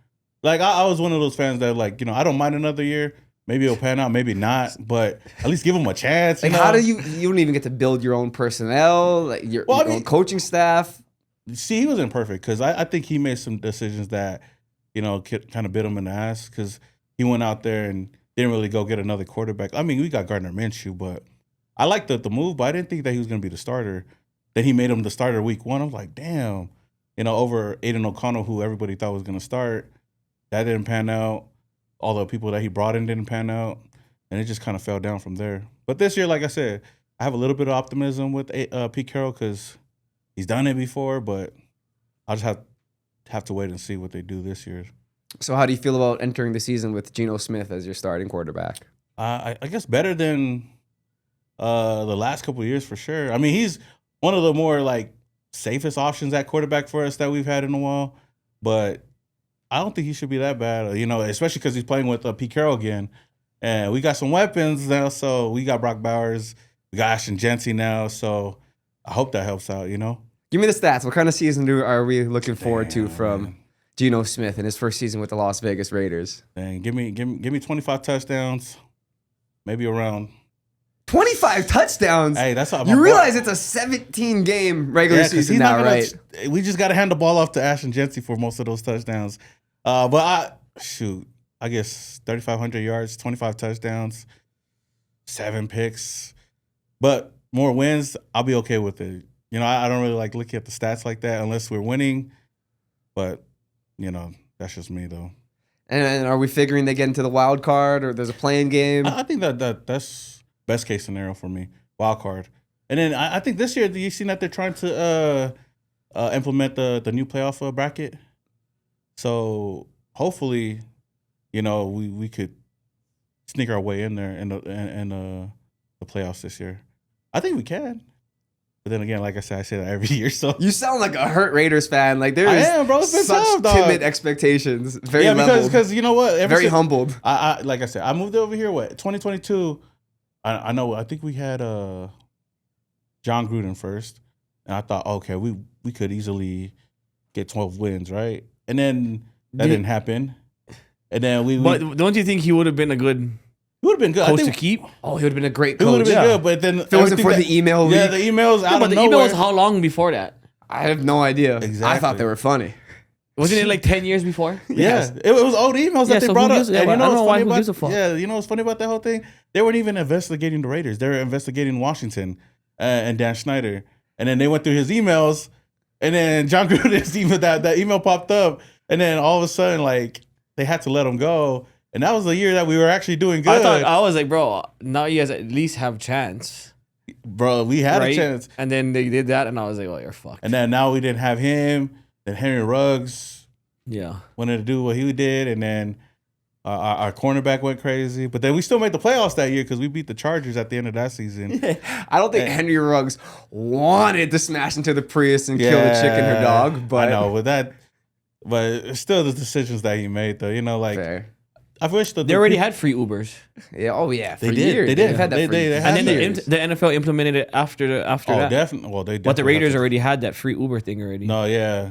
[SPEAKER 1] Like, I was one of those fans that, like, I don't mind another year. Maybe it'll pan out, maybe not. But at least give him a chance.
[SPEAKER 3] Like, how do you don't even get to build your own personnel, like your own coaching staff?
[SPEAKER 1] See, he wasn't perfect because I think he made some decisions that, kind of bit him in the ass because he went out there and didn't really go get another quarterback. I mean, we got Gardner Minshew, but I liked the move, but I didn't think that he was going to be the starter. Then he made him the starter week 1. I was like, damn. Over Aiden O'Connell, who everybody thought was going to start. That didn't pan out. All the people that he brought in didn't pan out. And it just kind of fell down from there. But this year, like I said, I have a little bit of optimism with Pete Carroll because he's done it before, but I'll just have to wait and see what they do this year.
[SPEAKER 3] So how do you feel about entering the season with Geno Smith as your starting quarterback?
[SPEAKER 1] I guess better than the last couple of years for sure. I mean, he's one of the more like safest options at quarterback for us that we've had in a while, but I don't think he should be that bad, especially because he's playing with Pete Carroll again. And we got some weapons now, so we got Brock Bowers, we got Ashton Jeanty now, so I hope that helps out,
[SPEAKER 3] Give me the stats. What kind of season are we looking forward to from Geno Smith in his first season with the Las Vegas Raiders?
[SPEAKER 1] Dang, give me 25 touchdowns, maybe around
[SPEAKER 3] 25 touchdowns.
[SPEAKER 1] Hey, that's how
[SPEAKER 3] you realize it's a 17-game regular season now, right?
[SPEAKER 1] We just got to hand the ball off to Ashton Jeanty for most of those touchdowns. But I guess 3,500 yards, 25 touchdowns, 7 picks, but more wins. I'll be okay with it. I don't really like looking at the stats like that unless we're winning. But that's just me though.
[SPEAKER 3] And are we figuring they get into the wild card or there's a playing game?
[SPEAKER 1] I think that's best case scenario for me, wild card. And then I think this year, you seen that they're trying to implement the new playoff bracket. So hopefully, we could sneak our way in there in the playoffs this year. I think we can. But then again, like I said, I say that every year. So
[SPEAKER 3] You sound like a hurt Raiders fan. Like there's
[SPEAKER 1] bro. It's been
[SPEAKER 3] such
[SPEAKER 1] tough, dog.
[SPEAKER 3] timid expectations. Very
[SPEAKER 1] yeah,
[SPEAKER 3] leveled.
[SPEAKER 1] because you know what?
[SPEAKER 3] Very humbled.
[SPEAKER 1] I like I said, I moved over here. 2022? I know. I think we had John Gruden first, and I thought, okay, we could easily get 12 wins, right? And then that didn't happen. And then
[SPEAKER 2] But don't you think he would have been a good
[SPEAKER 1] He would have been good.
[SPEAKER 2] coach to keep?
[SPEAKER 3] Oh, he would have been a great
[SPEAKER 1] He would
[SPEAKER 3] coach.
[SPEAKER 1] have been good, but then
[SPEAKER 3] If it wasn't for the email leak,
[SPEAKER 1] the emails out
[SPEAKER 2] But
[SPEAKER 1] of
[SPEAKER 2] the
[SPEAKER 1] nowhere.
[SPEAKER 2] email was how long before that?
[SPEAKER 3] I have no idea.
[SPEAKER 1] Exactly.
[SPEAKER 3] I thought they were funny.
[SPEAKER 2] Wasn't it like 10 years before?
[SPEAKER 1] Yeah, it was old emails
[SPEAKER 2] Yeah,
[SPEAKER 1] that they
[SPEAKER 2] so
[SPEAKER 1] brought
[SPEAKER 2] who
[SPEAKER 1] up.
[SPEAKER 2] gives- yeah,
[SPEAKER 1] And
[SPEAKER 2] but
[SPEAKER 1] you
[SPEAKER 2] I
[SPEAKER 1] know
[SPEAKER 2] don't know
[SPEAKER 1] what's
[SPEAKER 2] why
[SPEAKER 1] funny
[SPEAKER 2] who
[SPEAKER 1] about?
[SPEAKER 2] gives a fuck.
[SPEAKER 1] Yeah, you know what's funny about that whole thing? They weren't even investigating the Raiders. They were investigating Washington and Dan Snyder. And then they went through his emails, and then John Gruden's email that email popped up, and then all of a sudden, like they had to let him go. And that was the year that we were actually doing good.
[SPEAKER 2] I was like, bro, now you guys at least have chance.
[SPEAKER 1] Bro, we had a chance.
[SPEAKER 2] And then they did that, and I was like, oh, you're fucked.
[SPEAKER 1] And then now we didn't have him. Then Henry Ruggs
[SPEAKER 2] Yeah.
[SPEAKER 1] wanted to do what he did, and then our cornerback went crazy. But then we still made the playoffs that year because we beat the Chargers at the end of that season.
[SPEAKER 3] I don't think Henry Ruggs wanted to smash into the Prius and kill the chick and her dog. But
[SPEAKER 1] I know, but it's still the decisions that he made, though. You know, like
[SPEAKER 3] fair.
[SPEAKER 1] I wish that
[SPEAKER 2] They already had free Ubers.
[SPEAKER 3] Yeah. Oh yeah. For
[SPEAKER 1] They did.
[SPEAKER 3] years.
[SPEAKER 1] They did.
[SPEAKER 3] They've had that
[SPEAKER 1] They
[SPEAKER 3] for
[SPEAKER 1] did. They had
[SPEAKER 2] And then
[SPEAKER 1] years.
[SPEAKER 2] the NFL implemented it after that.
[SPEAKER 1] Definitely. Well, they.
[SPEAKER 2] But the
[SPEAKER 1] definitely
[SPEAKER 2] Raiders
[SPEAKER 1] have to-
[SPEAKER 2] already had that free Uber thing already.
[SPEAKER 1] No, yeah,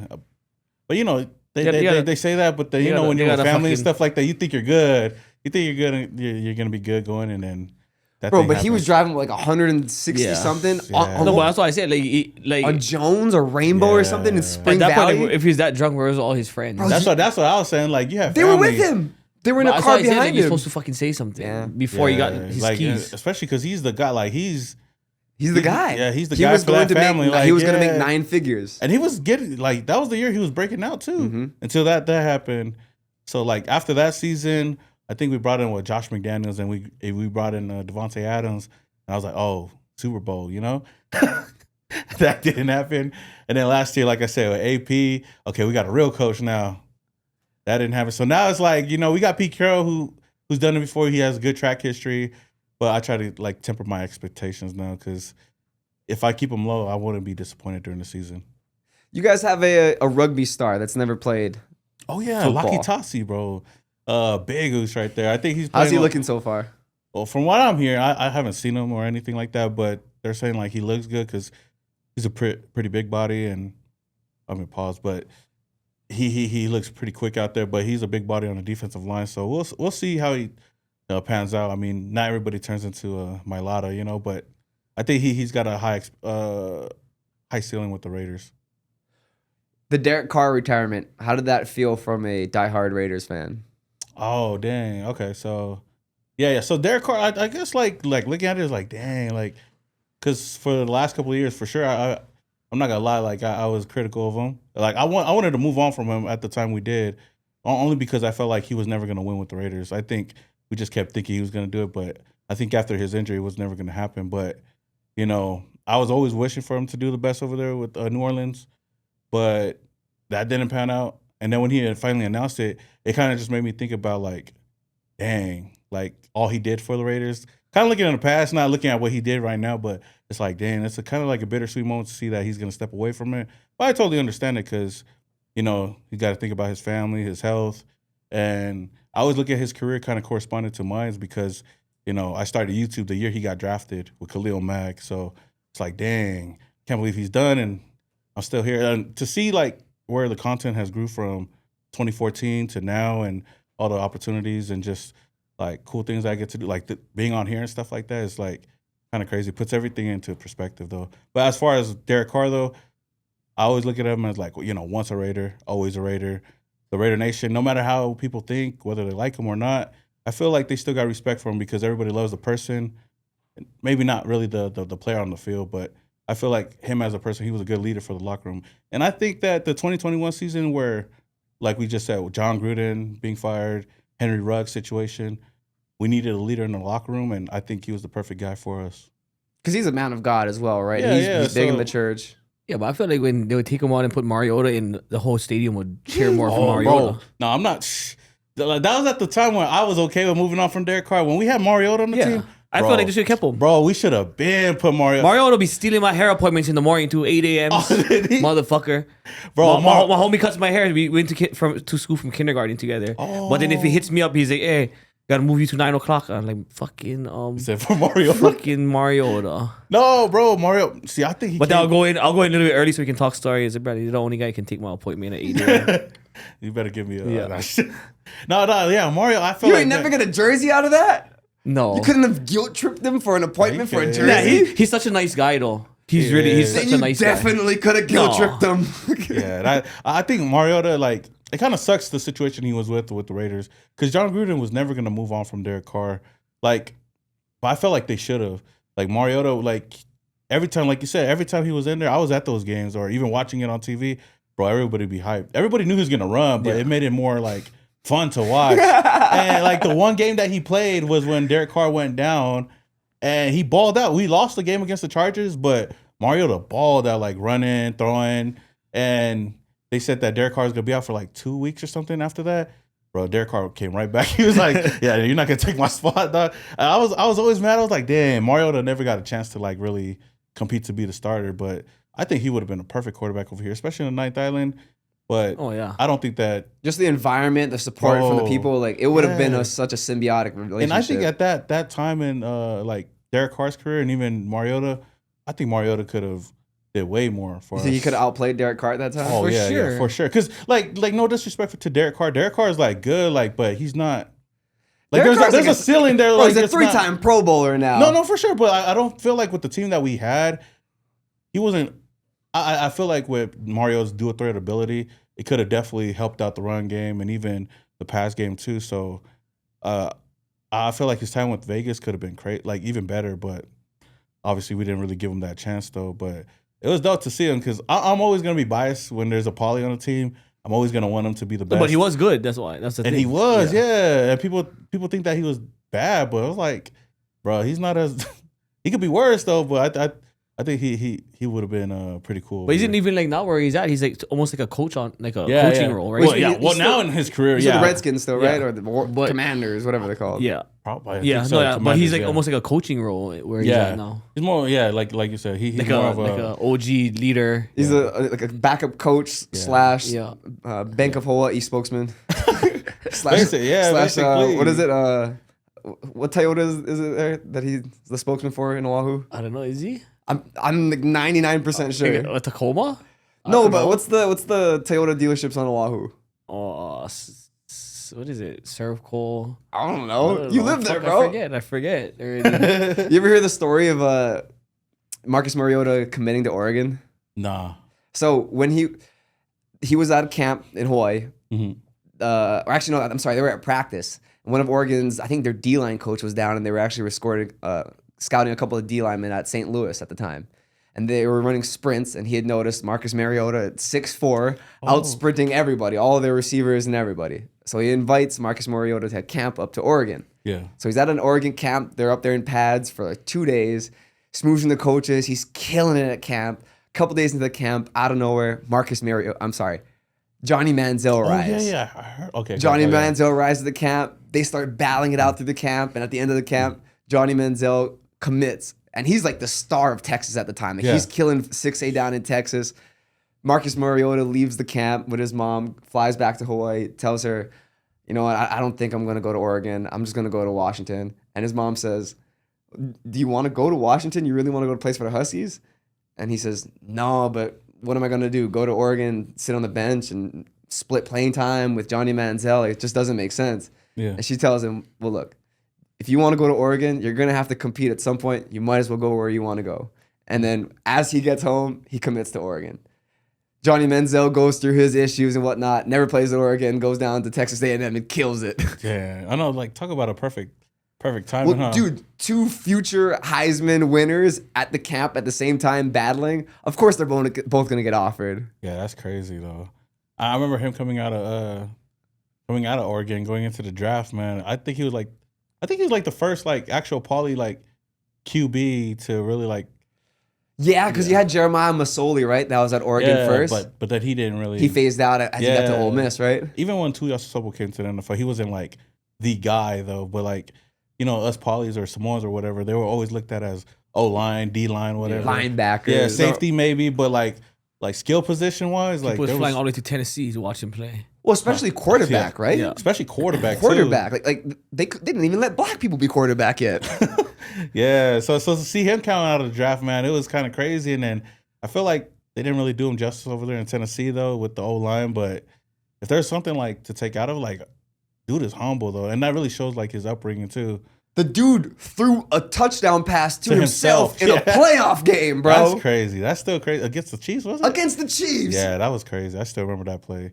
[SPEAKER 1] but you know
[SPEAKER 2] They gotta-
[SPEAKER 1] they say that, but then, you know when
[SPEAKER 2] they
[SPEAKER 1] you're with
[SPEAKER 2] gotta
[SPEAKER 1] family and
[SPEAKER 2] fucking-
[SPEAKER 1] stuff like that, you think you're good. You think you're good. You're gonna be good going, and then that.
[SPEAKER 3] Bro,
[SPEAKER 1] thing
[SPEAKER 3] but he was
[SPEAKER 1] happens.
[SPEAKER 3] driving like 160
[SPEAKER 2] Yeah.
[SPEAKER 3] something
[SPEAKER 1] Yeah.
[SPEAKER 3] on,
[SPEAKER 2] No, but that's why I said like
[SPEAKER 3] on Jones or Rainbow or something in
[SPEAKER 1] Yeah.
[SPEAKER 3] Spring
[SPEAKER 2] at that
[SPEAKER 3] Valley.
[SPEAKER 2] point, like, if he's that drunk, where's all his friends?
[SPEAKER 3] Bro,
[SPEAKER 1] That's what I was saying. Like you have.
[SPEAKER 3] they were
[SPEAKER 1] family.
[SPEAKER 3] with him. They were in
[SPEAKER 2] But
[SPEAKER 3] a
[SPEAKER 2] that's
[SPEAKER 3] car
[SPEAKER 2] why I said, like,
[SPEAKER 3] behind
[SPEAKER 2] you're
[SPEAKER 3] him.
[SPEAKER 2] supposed to fucking say something
[SPEAKER 3] Yeah.
[SPEAKER 2] before he got his
[SPEAKER 1] like,
[SPEAKER 2] keys.
[SPEAKER 1] especially because he's the guy. Like he's
[SPEAKER 3] He's the guy.
[SPEAKER 1] Yeah, he's the
[SPEAKER 3] he
[SPEAKER 1] guy
[SPEAKER 3] was
[SPEAKER 1] for
[SPEAKER 3] going
[SPEAKER 1] that
[SPEAKER 3] to
[SPEAKER 1] family.
[SPEAKER 3] Make,
[SPEAKER 1] Like,
[SPEAKER 3] he was going to
[SPEAKER 1] yeah.
[SPEAKER 3] make 9 figures.
[SPEAKER 1] And he was getting like that was the year he was breaking out too. Until that happened. So like after that season, I think we brought in Josh McDaniels and we brought in Devontae Adams, and I was like, oh, Super Bowl, you know. That didn't happen. And then last year, like I said, with AP, okay, we got a real coach now. That didn't happen. So now it's like, you know, we got Pete Carroll who's done it before. He has a good track history, but I try to like temper my expectations now because if I keep them low, I wouldn't be disappointed during the season.
[SPEAKER 3] You guys have a rugby star that's never played.
[SPEAKER 1] Oh yeah,
[SPEAKER 3] Football.
[SPEAKER 1] Lucky Tassi, bro. Big Goose right there. I think he's playing.
[SPEAKER 3] How's he looking so far?
[SPEAKER 1] Well, from what I'm hearing, I haven't seen him or anything like that, but they're saying like he looks good because he's a pretty big body, and I'm gonna pause, but he looks pretty quick out there. But he's a big body on the defensive line, so we'll see how he pans out. I mean, not everybody turns into Mariota, you know, but I think he's got a high ceiling with the Raiders.
[SPEAKER 3] The Derek Carr retirement. How did that feel from a diehard Raiders fan?
[SPEAKER 1] Oh dang. Okay, so yeah. So Derek Carr, I guess like looking at it is like dang, like because for the last couple of years, for sure, I'm not gonna lie, like I was critical of him. Like I wanted to move on from him at the time we did, only because I felt like he was never gonna win with the Raiders. I think we just kept thinking he was gonna do it, but I think after his injury, it was never gonna happen. But you know, I was always wishing for him to do the best over there with New Orleans, but that didn't pan out. And then when he had finally announced it, it kind of just made me think about like, dang, like all he did for the Raiders. Kind of looking in the past, not looking at what he did right now, but it's like, dang, it's a kind of like a bittersweet moment to see that he's going to step away from it. But I totally understand it because, you know, you got to think about his family, his health. And I always look at his career kind of corresponding to mine because, you know, I started YouTube the year he got drafted with Khalil Mack. So it's like, dang, can't believe he's done and I'm still here. And to see like where the content has grew from 2014 to now and all the opportunities and just like cool things I get to do, like being on here and stuff like that is like kind of crazy. Puts everything into perspective though. But as far as Derek Carr though, I always look at him as like, you know, once a Raider, always a Raider. The Raider Nation, no matter how people think, whether they like him or not, I feel like they still got respect for him because everybody loves the person. Maybe not really the player on the field, but I feel like him as a person, he was a good leader for the locker room. And I think that the 2021 season where, like we just said, with John Gruden being fired, Henry Ruggs situation, we needed a leader in the locker room, and I think he was the perfect guy for us.
[SPEAKER 3] Because he's a man of God as well, right?
[SPEAKER 1] Yeah,
[SPEAKER 3] he's big in
[SPEAKER 1] so-
[SPEAKER 3] the church.
[SPEAKER 2] Yeah, but I feel like when they would take him on and put Mariota in, the whole stadium would cheer more for
[SPEAKER 1] Oh,
[SPEAKER 2] Mariota.
[SPEAKER 1] bro. No, I'm not. Like, that was at the time when I was okay with moving on from Derek Carr. When we had Mariota on the
[SPEAKER 2] Yeah.
[SPEAKER 1] team,
[SPEAKER 2] I feel like they should have kept him.
[SPEAKER 1] Bro, we should have been put Mariota.
[SPEAKER 2] Mariota will be stealing my hair appointments in the morning to 8 a.m. Motherfucker.
[SPEAKER 1] Bro,
[SPEAKER 2] my homie cuts my hair. We went to school from kindergarten together. But then if he hits me up, he's like, hey, gotta move you to 9 o'clock. I'm like, fucking
[SPEAKER 1] Except for Mariota.
[SPEAKER 2] Fucking Mariota.
[SPEAKER 1] No, bro, Mario. See, I think he.
[SPEAKER 2] But I'll go in a little bit early so we can talk stories. Brother, you're the only guy who can take my appointment at 8 a.m.
[SPEAKER 1] You better give me a. No, yeah, Mario. I feel
[SPEAKER 3] You
[SPEAKER 1] like
[SPEAKER 3] ain't never get a jersey out of that.
[SPEAKER 2] No.
[SPEAKER 3] You couldn't have guilt tripped him for an appointment for a jersey.
[SPEAKER 2] Yeah, he's such a nice guy though. He's such a nice guy.
[SPEAKER 3] Definitely could have guilt tripped him.
[SPEAKER 1] Yeah, I think Mariota, like, it kind of sucks the situation he was with the Raiders, because John Gruden was never gonna move on from Derek Carr. Like, but I felt like they should have. Like Mariota, like every time, like you said, every time he was in there, I was at those games or even watching it on TV. Bro, everybody be hyped. Everybody knew he was gonna run, but it made it more like fun to watch. And like the one game that he played was when Derek Carr went down and he balled out. We lost the game against the Chargers, but Mariota balled out, like running, throwing, and they said that Derek Carr was gonna be out for like 2 weeks or something after that. Bro, Derek Carr came right back. He was like, yeah, you're not gonna take my spot, dog. And I was always mad. I was like, damn, Mariota never got a chance to like really compete to be the starter, but I think he would have been a perfect quarterback over here, especially in the Ninth Island. But I don't think that
[SPEAKER 3] just the environment, the support from the people, like it would have been such a symbiotic relationship.
[SPEAKER 1] And I think at that time in like Derek Carr's career and even Mariota, I think Mariota could have did way more for us.
[SPEAKER 3] You think he could have outplayed Derek Carr at that time?
[SPEAKER 1] Oh, yeah, for sure. Because like no disrespect to Derek Carr. Derek Carr is like good, like, but he's not. Like there's a ceiling there.
[SPEAKER 3] Like, he's a 3-time Pro Bowler now.
[SPEAKER 1] No, for sure. But I don't feel like with the team that we had, he wasn't. I feel like with Mario's dual threat ability, it could have definitely helped out the run game and even the pass game too. So I feel like his time with Vegas could have been great, like even better. But obviously we didn't really give him that chance though. But it was dope to see him because I'm always gonna be biased when there's a Paulie on the team. I'm always gonna want him to be the best.
[SPEAKER 2] But he was good. That's why. That's the thing.
[SPEAKER 1] And he was, yeah. And people think that he was bad, but I was like, bro, he's not as. He could be worse though. But I think he would have been pretty cool.
[SPEAKER 2] But he's not even like not where he's at. He's like almost like a coach on like a coaching role, right?
[SPEAKER 1] Well, now in his career,
[SPEAKER 3] he's with the Redskins still, right? Or the Commanders, whatever they're called.
[SPEAKER 2] Yeah,
[SPEAKER 1] probably.
[SPEAKER 2] But he's like almost like a coaching role where he's at now.
[SPEAKER 1] He's more, like you said, he's
[SPEAKER 2] like
[SPEAKER 1] more of
[SPEAKER 2] like a OG leader.
[SPEAKER 3] He's like a backup coach slash Bank of Hawaii spokesman. slash what is it? What Toyota is it there that he's the spokesman for in Oahu?
[SPEAKER 2] I don't know. Is he?
[SPEAKER 3] I'm like 99% sure.
[SPEAKER 2] A Tacoma?
[SPEAKER 3] No, but what's the Toyota dealerships on Oahu?
[SPEAKER 2] Oh, what is it? Circle?
[SPEAKER 3] I don't know. You live there, bro.
[SPEAKER 2] I forget.
[SPEAKER 3] You ever hear the story of Marcus Mariota committing to Oregon?
[SPEAKER 1] Nah.
[SPEAKER 3] So when he was at camp in Hawaii, or actually no, I'm sorry, they were at practice. And one of Oregon's, I think their D-line coach was down, and they were actually scouting a couple of D linemen at St. Louis at the time. And they were running sprints, and he had noticed Marcus Mariota at 6'4", out sprinting everybody, all of their receivers and everybody. So he invites Marcus Mariota to camp up to Oregon.
[SPEAKER 1] Yeah.
[SPEAKER 3] So he's at an Oregon camp. They're up there in pads for like 2 days, smooching the coaches. He's killing it at camp. A couple days into the camp, out of nowhere, Johnny Manziel arrives.
[SPEAKER 1] I heard. Okay.
[SPEAKER 3] Johnny Manziel arrives to the camp. They start battling it out through the camp, and at the end of the camp, Johnny Manziel commits, and he's like the star of Texas at the time. Like he's killing 6A down in Texas. Marcus Mariota leaves the camp with his mom, flies back to Hawaii, tells her, you know what, I don't think I'm going to go to Oregon. I'm just going to go to Washington. And his mom says, do you want to go to Washington? You really want to go to a place for the Huskies? And he says, no, but what am I going to do? Go to Oregon, sit on the bench and split playing time with Johnny Manziel? It just doesn't make sense.
[SPEAKER 1] Yeah.
[SPEAKER 3] And she tells him, well, look, if you want to go to Oregon, you're going to have to compete at some point. You might as well go where you want to go. And then as he gets home, he commits to Oregon. Johnny Manziel goes through his issues and whatnot, never plays at Oregon, goes down to Texas A&M and kills it.
[SPEAKER 1] Yeah, I know. Like, talk about a perfect time.
[SPEAKER 3] Well, dude, 2 future Heisman winners at the camp at the same time battling. Of course, they're both going to get offered.
[SPEAKER 1] Yeah, that's crazy though. I remember him coming out of Oregon, going into the draft. Man, I think he was like the first like actual Paulie like QB to really like.
[SPEAKER 3] Yeah, because you had Jeremiah Masoli, right? That was at Oregon first.
[SPEAKER 1] But that he didn't really.
[SPEAKER 3] He phased out as he got to Ole Miss, right?
[SPEAKER 1] Even when Tuiasosopo came to the NFL, he wasn't like the guy though. But like, us Polys or Samoans or whatever, they were always looked at as O-line, D-line, whatever.
[SPEAKER 3] Linebackers.
[SPEAKER 1] Yeah, safety maybe, but like skill position wise, like
[SPEAKER 2] People was flying all the way to Tennessee to watch him play.
[SPEAKER 3] Well, especially quarterback, right?
[SPEAKER 2] Yeah.
[SPEAKER 1] Especially quarterback.
[SPEAKER 3] Quarterback. Like they didn't even let black people be quarterback yet.
[SPEAKER 1] Yeah. So to see him count out of the draft, man, it was kind of crazy. And then I feel like they didn't really do him justice over there in Tennessee though with the O-line. But if there's something like to take out of, like, dude is humble though, and that really shows like his upbringing too.
[SPEAKER 3] The dude threw a touchdown pass to himself in a playoff game, bro.
[SPEAKER 1] That's crazy. That's still crazy. Against the Chiefs, was it?
[SPEAKER 3] Against the Chiefs.
[SPEAKER 1] Yeah, that was crazy. I still remember that play.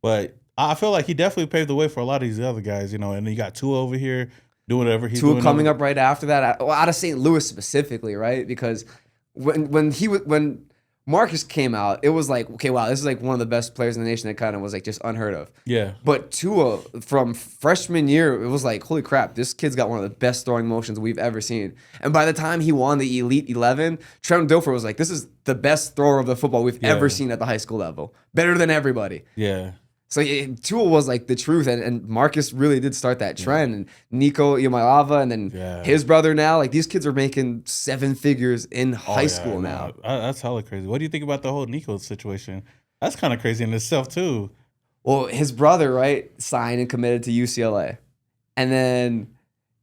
[SPEAKER 1] But I feel like he definitely paved the way for a lot of these other guys, and you got Tua over here doing whatever he's doing.
[SPEAKER 3] Tua coming up right after that, out of St. Louis specifically, right? Because when Marcus came out, it was like, okay, wow, this is like one of the best players in the nation that kind of was like just unheard of.
[SPEAKER 1] Yeah.
[SPEAKER 3] But Tua, from freshman year, it was like, holy crap, this kid's got one of the best throwing motions we've ever seen. And by the time he won the Elite 11, Trent Dilfer was like, this is the best thrower of the football we've ever seen at the high school level. Better than everybody.
[SPEAKER 1] Yeah.
[SPEAKER 3] So Tua was like the truth, and Marcus really did start that trend. And Nico Iamaleava, and then his brother now, like these kids are making 7 figures in high school now.
[SPEAKER 1] That's hella crazy. What do you think about the whole Nico situation? That's kind of crazy in itself too.
[SPEAKER 3] Well, his brother, right, signed and committed to UCLA. And then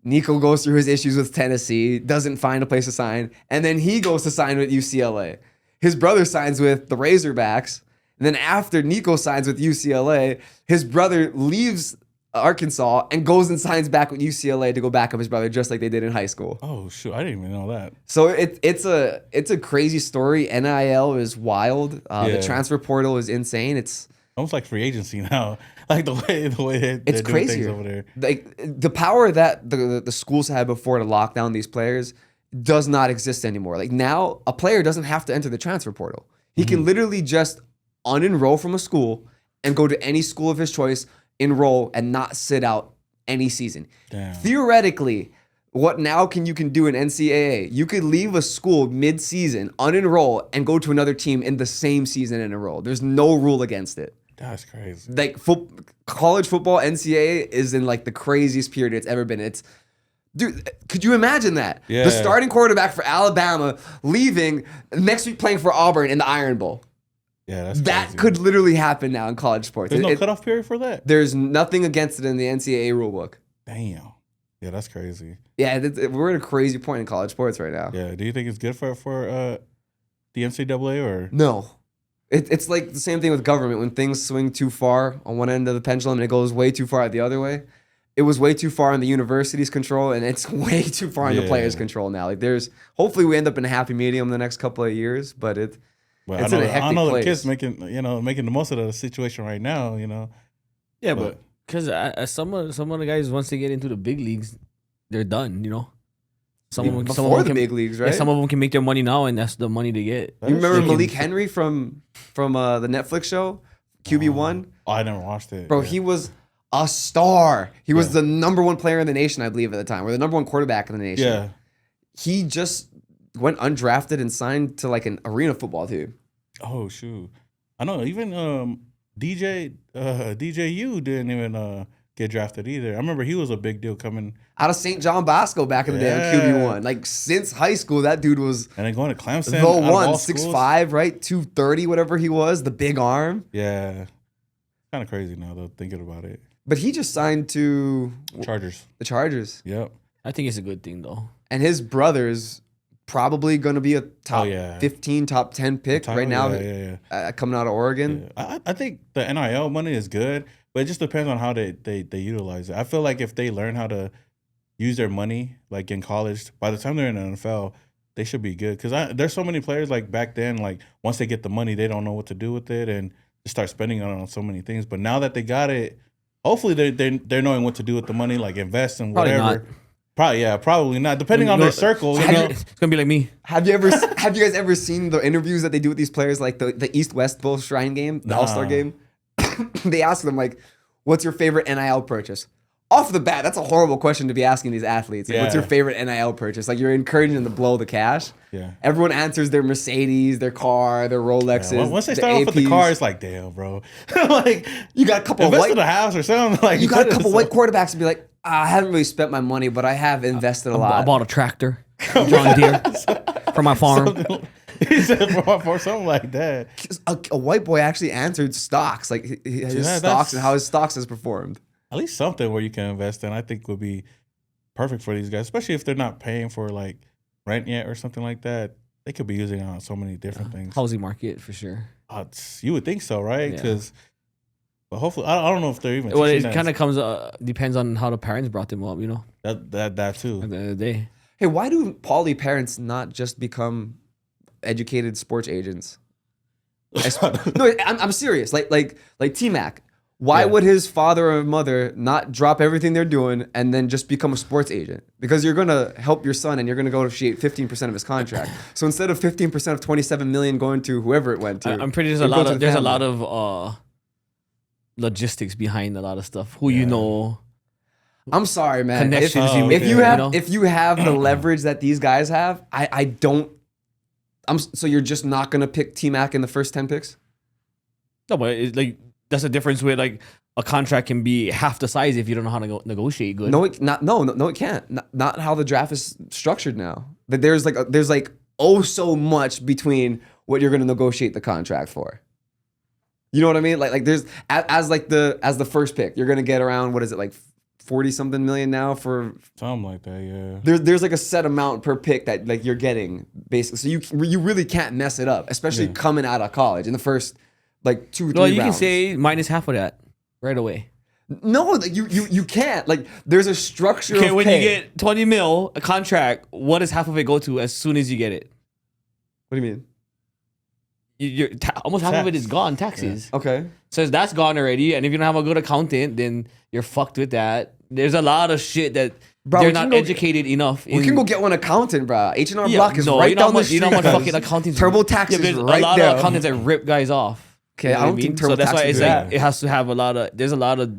[SPEAKER 3] Nico goes through his issues with Tennessee, doesn't find a place to sign, and then he goes to sign with UCLA. His brother signs with the Razorbacks. And then after Nico signs with UCLA, his brother leaves Arkansas and goes and signs back with UCLA to go back up his brother, just like they did in high school.
[SPEAKER 1] Oh shoot, I didn't even know that.
[SPEAKER 3] So it's a crazy story. NIL is wild. The transfer portal is insane. It's
[SPEAKER 1] almost like free agency now. Like the way they're doing things over there.
[SPEAKER 3] Like the power that the schools had before to lock down these players does not exist anymore. Like now, a player doesn't have to enter the transfer portal. He can literally just unenroll from a school and go to any school of his choice, enroll, and not sit out any season.
[SPEAKER 1] Damn.
[SPEAKER 3] Theoretically, what now you can do in NCAA? You could leave a school mid-season, unenroll, and go to another team in the same season and enroll. There's no rule against it.
[SPEAKER 1] That's crazy.
[SPEAKER 3] Like college football, NCAA is in like the craziest period it's ever been. Dude, could you imagine that?
[SPEAKER 1] Yeah.
[SPEAKER 3] The starting quarterback for Alabama leaving next week playing for Auburn in the Iron Bowl.
[SPEAKER 1] Yeah, that's
[SPEAKER 3] that
[SPEAKER 1] crazy.
[SPEAKER 3] could literally happen now in college sports.
[SPEAKER 1] There's no cutoff period for that?
[SPEAKER 3] There's nothing against it in the NCAA rulebook.
[SPEAKER 1] Damn. Yeah, that's crazy.
[SPEAKER 3] Yeah, we're at a crazy point in college sports right now.
[SPEAKER 1] Yeah, do you think it's good for the NCAA or?
[SPEAKER 3] No. It's like the same thing with government. When things swing too far on one end of the pendulum and it goes way too far the other way, it was way too far in the university's control and it's way too far in the players' control now. Like hopefully we end up in a happy medium the next couple of years, but it's in a hectic
[SPEAKER 1] I know
[SPEAKER 3] place.
[SPEAKER 1] the kids making the most of the situation right now.
[SPEAKER 2] Yeah, but because some of the guys, once they get into the big leagues, they're done.
[SPEAKER 3] Before the big leagues, right?
[SPEAKER 2] Yeah, some of them can make their money now, and that's the money they get.
[SPEAKER 3] You remember Malik Henry from the Netflix show QB1?
[SPEAKER 1] Oh, I never watched it.
[SPEAKER 3] Bro, he was a star. He was the number 1 player in the nation, I believe, at the time, or the number 1 quarterback in the nation.
[SPEAKER 1] Yeah. He
[SPEAKER 3] just went undrafted and signed to like an arena football team.
[SPEAKER 1] Oh shoot, I know. Even DJU didn't even get drafted either. I remember he was a big deal coming
[SPEAKER 3] out of St. John Bosco back in the day on QB1. Like since high school, that dude was
[SPEAKER 1] and then going to Clemson.
[SPEAKER 3] The one 6'5", right, 230, whatever he was, the big arm.
[SPEAKER 1] Yeah, kind of crazy now though, thinking about it.
[SPEAKER 3] But he just signed to
[SPEAKER 1] Chargers.
[SPEAKER 3] The Chargers.
[SPEAKER 1] Yep.
[SPEAKER 2] I think it's a good thing though.
[SPEAKER 3] And his brother's probably going to be a top 15, top 10 pick right now. Coming out of Oregon.
[SPEAKER 1] Yeah. I think the NIL money is good, but it just depends on how they utilize it. I feel like if they learn how to use their money, like in college, by the time they're in the NFL, they should be good. Because there's so many players like back then, like once they get the money, they don't know what to do with it and just start spending it on so many things. But now that they got it, hopefully they're knowing what to do with the money, like invest in whatever. Probably not. Depending on their circle,
[SPEAKER 2] it's gonna be like me.
[SPEAKER 3] Have you guys ever seen the interviews that they do with these players, like the East-West Bull Shrine game, the All-Star game? They ask them like, "What's your favorite NIL purchase?" Off the bat, that's a horrible question to be asking these athletes. Like, what's your favorite NIL purchase? Like you're encouraging them to blow the cash.
[SPEAKER 1] Yeah.
[SPEAKER 3] Everyone answers their Mercedes, their car, their Rolexes.
[SPEAKER 1] Yeah. Once they start off with the car, it's like, damn, bro. Like
[SPEAKER 3] you got a couple
[SPEAKER 1] invest
[SPEAKER 3] of
[SPEAKER 1] in a house or something. Like
[SPEAKER 3] you got a couple white quarterbacks to be like, I haven't really spent my money, but I have invested a lot.
[SPEAKER 2] I bought a tractor, John Deere, for my farm.
[SPEAKER 1] He said for something like that.
[SPEAKER 3] A white boy actually answered stocks, like his stocks and how his stocks has performed.
[SPEAKER 1] At least something where you can invest in, I think, would be perfect for these guys, especially if they're not paying for like rent yet or something like that. They could be using it on so many different things.
[SPEAKER 2] Housing market for sure.
[SPEAKER 1] You would think so, right?
[SPEAKER 2] Yeah.
[SPEAKER 1] But hopefully, I don't know if they're even.
[SPEAKER 2] Well, it kind of comes depends on how the parents brought them up,
[SPEAKER 1] that too.
[SPEAKER 2] At the end of the day.
[SPEAKER 3] Hey, why do poly parents not just become educated sports agents? No, I'm serious. Like T-Mac. Why would his father or mother not drop everything they're doing and then just become a sports agent? Because you're gonna help your son and you're gonna negotiate 15% of his contract. So instead of 15% of 27 million going to whoever it went to,
[SPEAKER 2] I'm pretty sure there's a lot of logistics behind a lot of stuff.
[SPEAKER 3] I'm sorry, man.
[SPEAKER 2] Connections
[SPEAKER 3] If you have the leverage that these guys have, I don't. So you're just not gonna pick T-Mac in the first 10 picks?
[SPEAKER 2] No, but that's a difference where like a contract can be half the size if you don't know how to negotiate good.
[SPEAKER 3] No, it can't. Not how the draft is structured now. That there's oh so much between what you're gonna negotiate the contract for. You know what I mean? Like there's as the first pick, you're gonna get around, what is it, like 40 something million now for
[SPEAKER 1] something like that, yeah.
[SPEAKER 3] There's like a set amount per pick that like you're getting basically. So you really can't mess it up, especially coming out of college in the first like 2-3 rounds.
[SPEAKER 2] No, you can say minus half of that right away.
[SPEAKER 3] No, like you can't. Like there's a structure.
[SPEAKER 2] Okay,
[SPEAKER 3] of
[SPEAKER 2] when
[SPEAKER 3] pay.
[SPEAKER 2] you get 20 mil a contract, what does half of it go to as soon as you get it?
[SPEAKER 3] What do you mean?
[SPEAKER 2] Almost half of it is gone, taxes.
[SPEAKER 3] Yeah. Okay.
[SPEAKER 2] So that's gone already, and if you don't have a good accountant, then you're fucked with that. There's a lot of shit that they're not educated enough.
[SPEAKER 3] We can go get one accountant, bro. H&R Block is right down the street.
[SPEAKER 2] You know how much fucking accountants...
[SPEAKER 3] TurboTax is right there.
[SPEAKER 2] A lot of accountants that rip guys off.
[SPEAKER 3] Okay, I don't think TurboTax.
[SPEAKER 2] So that's why it's
[SPEAKER 3] like
[SPEAKER 2] it has to have there's a lot of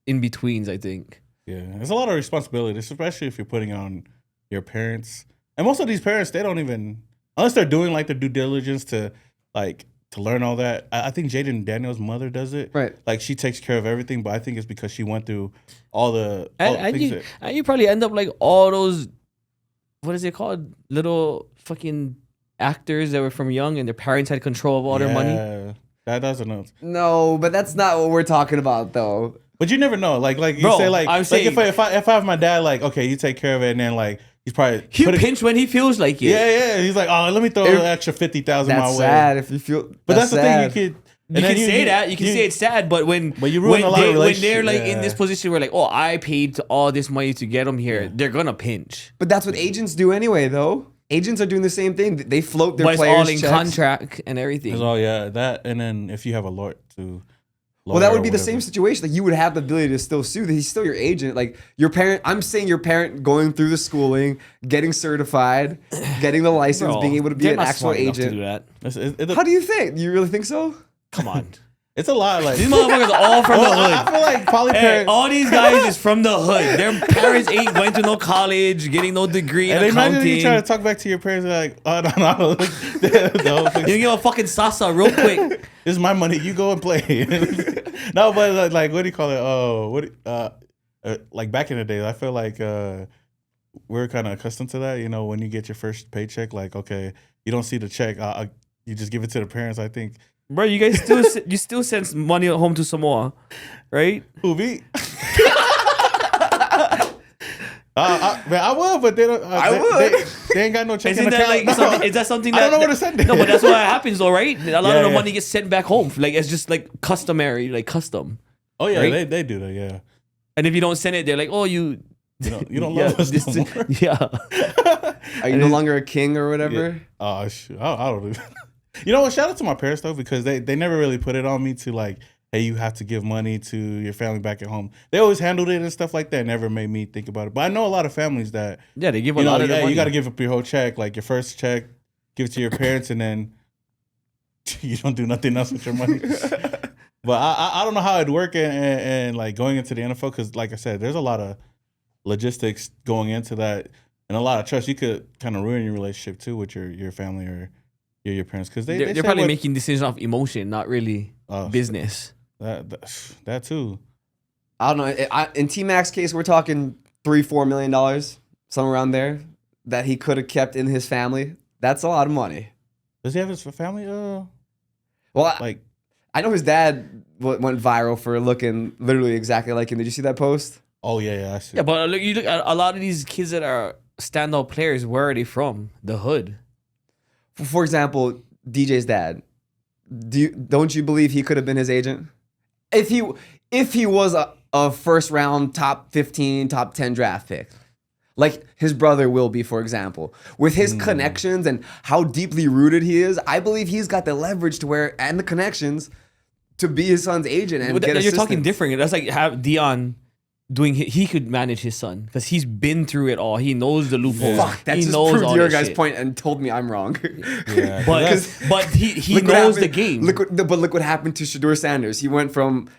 [SPEAKER 2] in-betweens, I think.
[SPEAKER 1] Yeah, there's a lot of responsibility, especially if you're putting on your parents. And most of these parents, they don't even... Unless they're doing like their due diligence to learn all that. I think Jaden Daniels' mother does it.
[SPEAKER 3] Right.
[SPEAKER 1] Like she takes care of everything, but I think it's because she went through all the things.
[SPEAKER 2] And you probably end up like all those, what is it called? Little fucking actors that were from young and their parents had control of all their money.
[SPEAKER 1] Yeah, that doesn't know.
[SPEAKER 3] No, but that's not what we're talking about though.
[SPEAKER 1] But you never know. Like you
[SPEAKER 2] Bro,
[SPEAKER 1] say like,
[SPEAKER 2] I'm saying,
[SPEAKER 1] if I have my dad, like, okay, you take care of it, and then like he's probably
[SPEAKER 2] he'll pinch when he feels like it.
[SPEAKER 1] Yeah. He's like, oh, let me throw an extra 50,000 my way.
[SPEAKER 3] That's sad if you feel.
[SPEAKER 1] But that's the
[SPEAKER 3] sad.
[SPEAKER 1] thing. You
[SPEAKER 2] can say that. You can say it's sad, but when
[SPEAKER 1] you ruin a lot of
[SPEAKER 2] when they're like in this position where like, oh, I paid all this money to get them here, they're gonna pinch.
[SPEAKER 3] But that's what agents do anyway, though. Agents are doing the same thing. They float their
[SPEAKER 2] but
[SPEAKER 3] players'
[SPEAKER 2] it's all in
[SPEAKER 3] checks.
[SPEAKER 2] contract and everything.
[SPEAKER 1] Oh yeah, that, and then if you have a lawyer too.
[SPEAKER 3] Well, that would be the same situation. Like you would have the ability to still sue. He's still your agent. Like your parent. I'm saying your parent going through the schooling, getting certified, getting the license, being able to be an actual agent.
[SPEAKER 2] To do that.
[SPEAKER 3] How do you think? You really think so?
[SPEAKER 2] Come on.
[SPEAKER 1] It's a lot. Like
[SPEAKER 2] these motherfuckers are all from the hood.
[SPEAKER 1] I feel like poly parents.
[SPEAKER 2] All these guys is from the hood. Their parents ain't going to no college, getting no degree in accounting.
[SPEAKER 1] Imagine you try to talk back to your parents like, oh no.
[SPEAKER 2] You give a fucking salsa real quick.
[SPEAKER 1] This is my money. You go and play. No, but like what do you call it? Oh, like back in the day, I feel like we're kind of accustomed to that. You know, when you get your first paycheck, like okay, you don't see the check, you just give it to the parents. I think.
[SPEAKER 2] Bro, you guys still send money home to Samoa, right?
[SPEAKER 1] Who me? I would, but they don't. They ain't got no checking account.
[SPEAKER 2] Is that something that
[SPEAKER 1] I don't know where to send it?
[SPEAKER 2] No, but that's what happens though, right? A lot of the money gets sent back home. Like it's just like customary, like custom.
[SPEAKER 1] Oh yeah,
[SPEAKER 2] right?
[SPEAKER 1] they do that, yeah.
[SPEAKER 2] And if you don't send it, they're like, oh, you
[SPEAKER 1] don't love us no more.
[SPEAKER 2] Yeah.
[SPEAKER 3] Are you no longer a king or whatever?
[SPEAKER 1] Yeah. I don't know. You know what? Shout out to my parents though, because they never really put it on me to like, hey, you have to give money to your family back at home. They always handled it and stuff like that. Never made me think about it. But I know a lot of families that
[SPEAKER 2] they give a lot of their money.
[SPEAKER 1] You got to give up your whole check, like your first check, give it to your parents, and then you don't do nothing else with your money. But I don't know how it'd work and like going into the NFL because, like I said, there's a lot of logistics going into that and a lot of trust. You could kind of ruin your relationship too with your family or your parents because they're
[SPEAKER 2] probably making decisions off emotion, not really business.
[SPEAKER 1] That too.
[SPEAKER 3] I don't know. In T-Mac's case, we're talking $3-4 million, somewhere around there, that he could have kept in his family. That's a lot of money.
[SPEAKER 1] Does he have his family?
[SPEAKER 3] Well,
[SPEAKER 1] Like,
[SPEAKER 3] I know his dad went viral for looking literally exactly like him. Did you see that post?
[SPEAKER 1] oh yeah, I see.
[SPEAKER 2] Yeah, but look, you look at a lot of these kids that are standout players. Where are they from? The hood.
[SPEAKER 3] For example, DJ's dad. Don't you believe he could have been his agent? If he was a first round top 15, top 10 draft pick. Like his brother will be, for example. With his connections and how deeply rooted he is, I believe he's got the leverage to where and the connections to be his son's agent and get
[SPEAKER 2] You're
[SPEAKER 3] assistance.
[SPEAKER 2] talking different. That's like have Dion doing. He could manage his son because he's been through it all. He knows the loopholes.
[SPEAKER 3] Fuck, that
[SPEAKER 2] he
[SPEAKER 3] just
[SPEAKER 2] knows
[SPEAKER 3] proved
[SPEAKER 2] all
[SPEAKER 3] your
[SPEAKER 2] that
[SPEAKER 3] guy's
[SPEAKER 2] shit.
[SPEAKER 3] point and told me I'm wrong.
[SPEAKER 1] Yeah,
[SPEAKER 2] But he
[SPEAKER 3] Look what
[SPEAKER 2] knows the
[SPEAKER 3] happened-
[SPEAKER 2] game.
[SPEAKER 3] Look what happened to Shedeur Sanders. He went from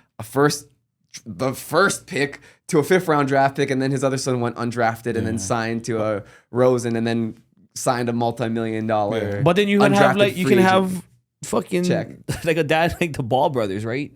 [SPEAKER 3] the first pick to a 5th round draft pick, and then his other son went undrafted and then signed to a Rosen and then signed a multi-million-dollar.
[SPEAKER 2] But then you can have
[SPEAKER 3] undrafted
[SPEAKER 2] like you
[SPEAKER 3] free
[SPEAKER 2] can
[SPEAKER 3] agent.
[SPEAKER 2] have fucking
[SPEAKER 3] Check.
[SPEAKER 2] like a dad like the Ball brothers, right?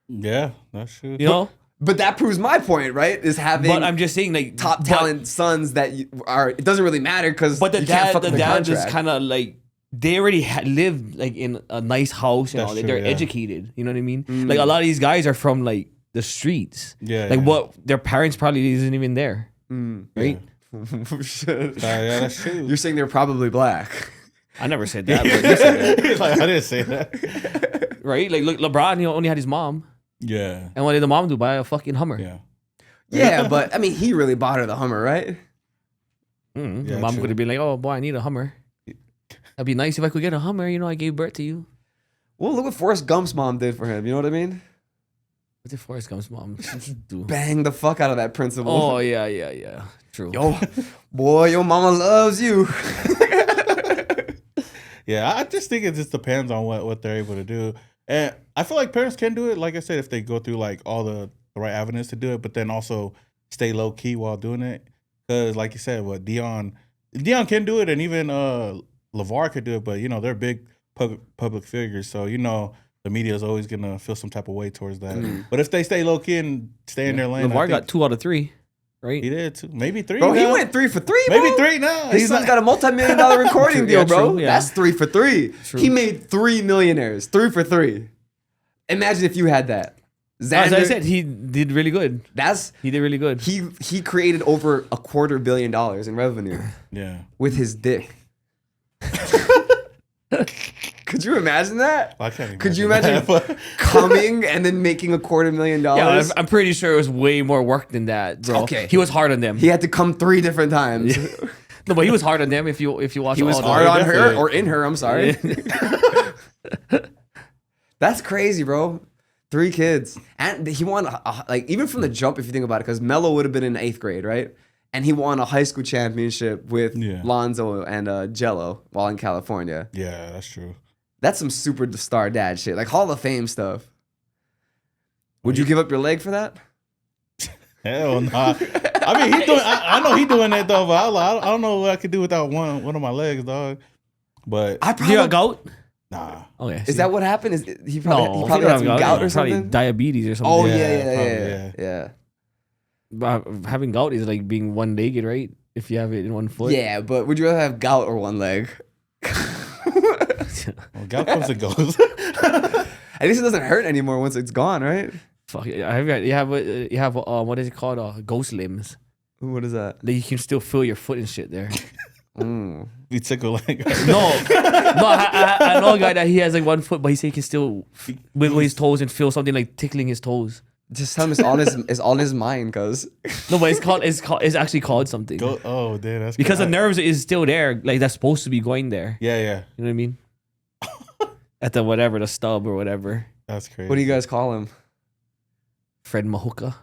[SPEAKER 1] yeah, that's true.
[SPEAKER 2] You know.
[SPEAKER 3] But that proves my point, right? Is having
[SPEAKER 2] But I'm just saying like
[SPEAKER 3] top talent sons that are. It doesn't really matter because
[SPEAKER 2] But the
[SPEAKER 3] you can't
[SPEAKER 2] dad,
[SPEAKER 3] fuck
[SPEAKER 2] the
[SPEAKER 3] with their
[SPEAKER 2] dad is
[SPEAKER 3] contract.
[SPEAKER 2] kind of like they already lived like in a nice house and
[SPEAKER 1] That's
[SPEAKER 2] all that.
[SPEAKER 1] true,
[SPEAKER 2] They're
[SPEAKER 1] yeah.
[SPEAKER 2] educated. You know what I mean? Like a lot of these guys are from like the streets.
[SPEAKER 1] Yeah,
[SPEAKER 2] Like
[SPEAKER 1] yeah.
[SPEAKER 2] what their parents probably isn't even there. Right?
[SPEAKER 1] Yeah, that's true.
[SPEAKER 3] You're saying they're probably black.
[SPEAKER 2] I never said that. But you said that.
[SPEAKER 1] Like, I didn't say that.
[SPEAKER 2] Right? Like look, LeBron, he only had his mom.
[SPEAKER 1] Yeah,
[SPEAKER 2] And what did the mom do? Buy a fucking Hummer.
[SPEAKER 1] yeah.
[SPEAKER 3] Yeah, but I mean, he really bought her the Hummer, right?
[SPEAKER 2] The
[SPEAKER 1] Yeah,
[SPEAKER 2] mom
[SPEAKER 1] true.
[SPEAKER 2] could have been like, "Oh boy, I need a Hummer. That'd be nice if I could get a Hummer. You know, I gave birth to you."
[SPEAKER 3] Well, look what Forrest Gump's mom did for him. You know what I mean?
[SPEAKER 2] What did Forrest Gump's mom do?
[SPEAKER 3] Bang the fuck out of that principal.
[SPEAKER 2] Oh yeah. True.
[SPEAKER 3] Yo, boy, your mama loves you.
[SPEAKER 1] Yeah, I just think it just depends on what they're able to do. And I feel like parents can do it, like I said, if they go through like all the right avenues to do it, but then also stay low key while doing it. Because like you said, what Dion can do it, and even LeVar could do it, but you know, they're big public figures, so you know the media is always gonna feel some type of way towards that. But if they stay low key and stay in their lane,
[SPEAKER 2] LeVar got 2 out of 3, right?
[SPEAKER 1] he did too, maybe 3.
[SPEAKER 3] Bro, he
[SPEAKER 1] now.
[SPEAKER 3] went 3 for 3, bro.
[SPEAKER 1] maybe 3 now.
[SPEAKER 3] His son's got a multi-million-dollar recording
[SPEAKER 2] True,
[SPEAKER 3] deal,
[SPEAKER 2] yeah,
[SPEAKER 3] bro.
[SPEAKER 2] true, yeah.
[SPEAKER 3] That's 3 for 3.
[SPEAKER 2] True.
[SPEAKER 3] He made 3 millionaires. 3 for 3. Imagine if you had that.
[SPEAKER 2] As I
[SPEAKER 3] Xander,
[SPEAKER 2] said, he did really good.
[SPEAKER 3] that's
[SPEAKER 2] He did really good.
[SPEAKER 3] he created over $250 million in revenue
[SPEAKER 1] Yeah.
[SPEAKER 3] with his dick. Could you imagine that?
[SPEAKER 1] I can't
[SPEAKER 3] Could you
[SPEAKER 1] that,
[SPEAKER 3] imagine
[SPEAKER 1] but-
[SPEAKER 3] coming and then making $250,000?
[SPEAKER 2] Yeah, I'm pretty sure it was way more work than that, bro.
[SPEAKER 3] Okay.
[SPEAKER 2] He was hard on them.
[SPEAKER 3] He had to come 3 different times.
[SPEAKER 2] No, but he was hard on them if you watch
[SPEAKER 3] He was
[SPEAKER 2] all
[SPEAKER 3] hard
[SPEAKER 2] the
[SPEAKER 3] on her
[SPEAKER 1] definitely.
[SPEAKER 3] or in her. I'm sorry. That's crazy, bro. 3 kids, and he won like even from the jump. If you think about it, because Melo would have been in 8th grade, right? And he won a high school championship with Lonzo and Jello while in California.
[SPEAKER 1] Yeah, that's true.
[SPEAKER 3] That's some superstar dad shit, like Hall of Fame stuff. Would you give up your leg for that?
[SPEAKER 1] Hell no. I mean, he doing. I know he doing that though, but I don't know what I could do without one of my legs, dog. But
[SPEAKER 3] I
[SPEAKER 2] You
[SPEAKER 3] probably
[SPEAKER 2] got gout?
[SPEAKER 1] nah.
[SPEAKER 2] Okay.
[SPEAKER 3] is that what happened? Is he
[SPEAKER 2] no?
[SPEAKER 3] probably had some gout or
[SPEAKER 2] Probably
[SPEAKER 3] something?
[SPEAKER 2] diabetes or something.
[SPEAKER 3] Oh
[SPEAKER 1] Yeah,
[SPEAKER 3] yeah.
[SPEAKER 2] But having gout is like being one-legged, right? If you have it in one foot.
[SPEAKER 3] Yeah, but would you rather have gout or one leg?
[SPEAKER 1] Well, gout comes and goes.
[SPEAKER 3] At least it doesn't hurt anymore once it's gone, right?
[SPEAKER 2] Fuck. You have what is it called? Ghost limbs.
[SPEAKER 3] What is that?
[SPEAKER 2] Like you can still feel your foot and shit there.
[SPEAKER 1] We tickle like
[SPEAKER 2] No, I know a guy that he has like 1 foot, but he said he can still wiggle his toes and feel something like tickling his toes.
[SPEAKER 3] Just tell him it's on his mind, cuz.
[SPEAKER 2] No, but it's actually called something.
[SPEAKER 1] go. Oh, damn, that's
[SPEAKER 2] Because the
[SPEAKER 1] crazy.
[SPEAKER 2] nerves is still there, like that's supposed to be going there.
[SPEAKER 1] Yeah,
[SPEAKER 2] You know what I mean? At the whatever, the stub or whatever.
[SPEAKER 1] that's crazy.
[SPEAKER 3] What do you guys call him?
[SPEAKER 2] Fred Mahuka.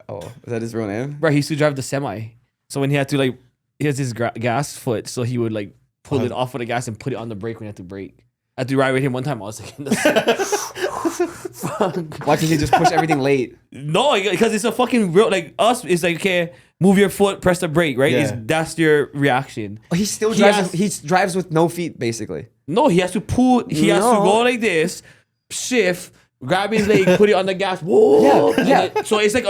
[SPEAKER 3] Oh, is that his real name?
[SPEAKER 2] Bro, he used to drive the semi. So when he had to like, he has his gas foot, so he would like pull it off of the gas and put it on the brake when he had to brake. I had to ride with him one time. I was like,
[SPEAKER 3] Why can't he just push everything late?
[SPEAKER 2] no, because it's a fucking real like us. It's like okay, move your foot, press the brake, right?
[SPEAKER 1] Yeah.
[SPEAKER 2] That's your reaction.
[SPEAKER 3] He still
[SPEAKER 2] He
[SPEAKER 3] drives.
[SPEAKER 2] has-
[SPEAKER 3] He drives with no feet, basically.
[SPEAKER 2] No, he has to pull. He has to
[SPEAKER 3] No.
[SPEAKER 2] go like this, shift, grab his leg, put it on the gas. Whoa.
[SPEAKER 3] Yeah.
[SPEAKER 2] So it's like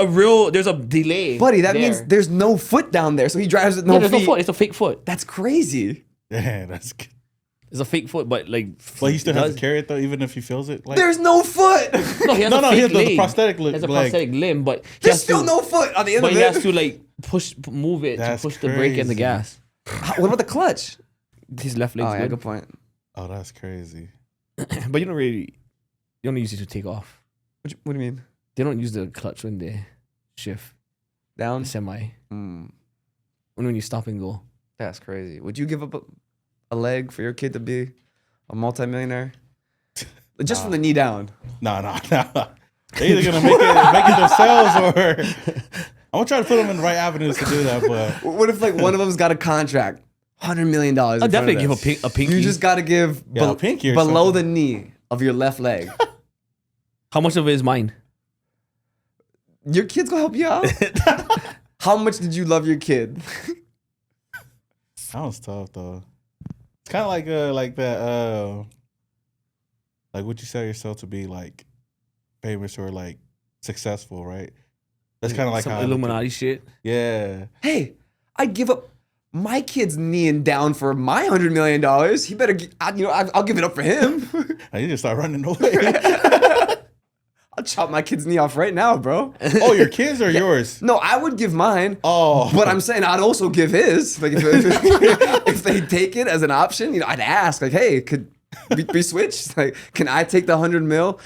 [SPEAKER 2] there's a delay.
[SPEAKER 3] Buddy, that means there's no foot down there. So he drives with no
[SPEAKER 2] there's
[SPEAKER 3] feet.
[SPEAKER 2] no foot. It's a fake foot.
[SPEAKER 3] That's crazy.
[SPEAKER 1] Yeah, that's good.
[SPEAKER 2] It's a fake foot, but like.
[SPEAKER 1] But he still has to carry it though, even if he feels it. Like,
[SPEAKER 3] There's no foot.
[SPEAKER 2] No, he has
[SPEAKER 1] he has the
[SPEAKER 2] leg.
[SPEAKER 1] prosthetic leg.
[SPEAKER 2] He has a prosthetic limb, but
[SPEAKER 3] There's still no foot on the end of it.
[SPEAKER 2] But he has to like move it
[SPEAKER 1] That's
[SPEAKER 2] to push the brake and the
[SPEAKER 1] crazy.
[SPEAKER 2] gas.
[SPEAKER 3] What about the clutch?
[SPEAKER 2] His left leg's
[SPEAKER 3] Oh, yeah,
[SPEAKER 2] good.
[SPEAKER 3] good point.
[SPEAKER 1] Oh, that's crazy.
[SPEAKER 2] But you don't use it to take off.
[SPEAKER 3] What do you mean?
[SPEAKER 2] They don't use the clutch when they shift
[SPEAKER 3] Down?
[SPEAKER 2] semi.
[SPEAKER 3] Mm,
[SPEAKER 2] When you stop and go.
[SPEAKER 3] that's crazy. Would you give up a leg for your kid to be a multimillionaire? Just from the knee down.
[SPEAKER 1] No. They're either gonna make it themselves, or I'm gonna try to put them in the right avenues to do that. But
[SPEAKER 3] What if like one of them's got a contract, $100 million?
[SPEAKER 2] I'll definitely give a pinky.
[SPEAKER 3] You just got to give
[SPEAKER 1] a pinky or
[SPEAKER 3] below
[SPEAKER 1] something.
[SPEAKER 3] the knee of your left leg.
[SPEAKER 2] How much of it is mine?
[SPEAKER 3] Your kid's gonna help you out. How much did you love your kid?
[SPEAKER 1] Sounds tough though. It's kind of like that. Like would you say yourself to be like famous or like successful, right? That's kind of like
[SPEAKER 2] Some
[SPEAKER 1] how
[SPEAKER 2] Illuminati shit.
[SPEAKER 1] Yeah.
[SPEAKER 3] Hey, I'd give up my kid's kneeing down for my $100 million. He better, I'll give it up for him.
[SPEAKER 1] Now you just start running away.
[SPEAKER 3] I'll chop my kid's knee off right now, bro.
[SPEAKER 1] Oh, your kids or yours?
[SPEAKER 3] No, I would give mine.
[SPEAKER 1] Oh,
[SPEAKER 3] But I'm saying I'd also give his. Like if they take it as an option, I'd ask, like, hey, could we switch? Like, can I take the 100 mil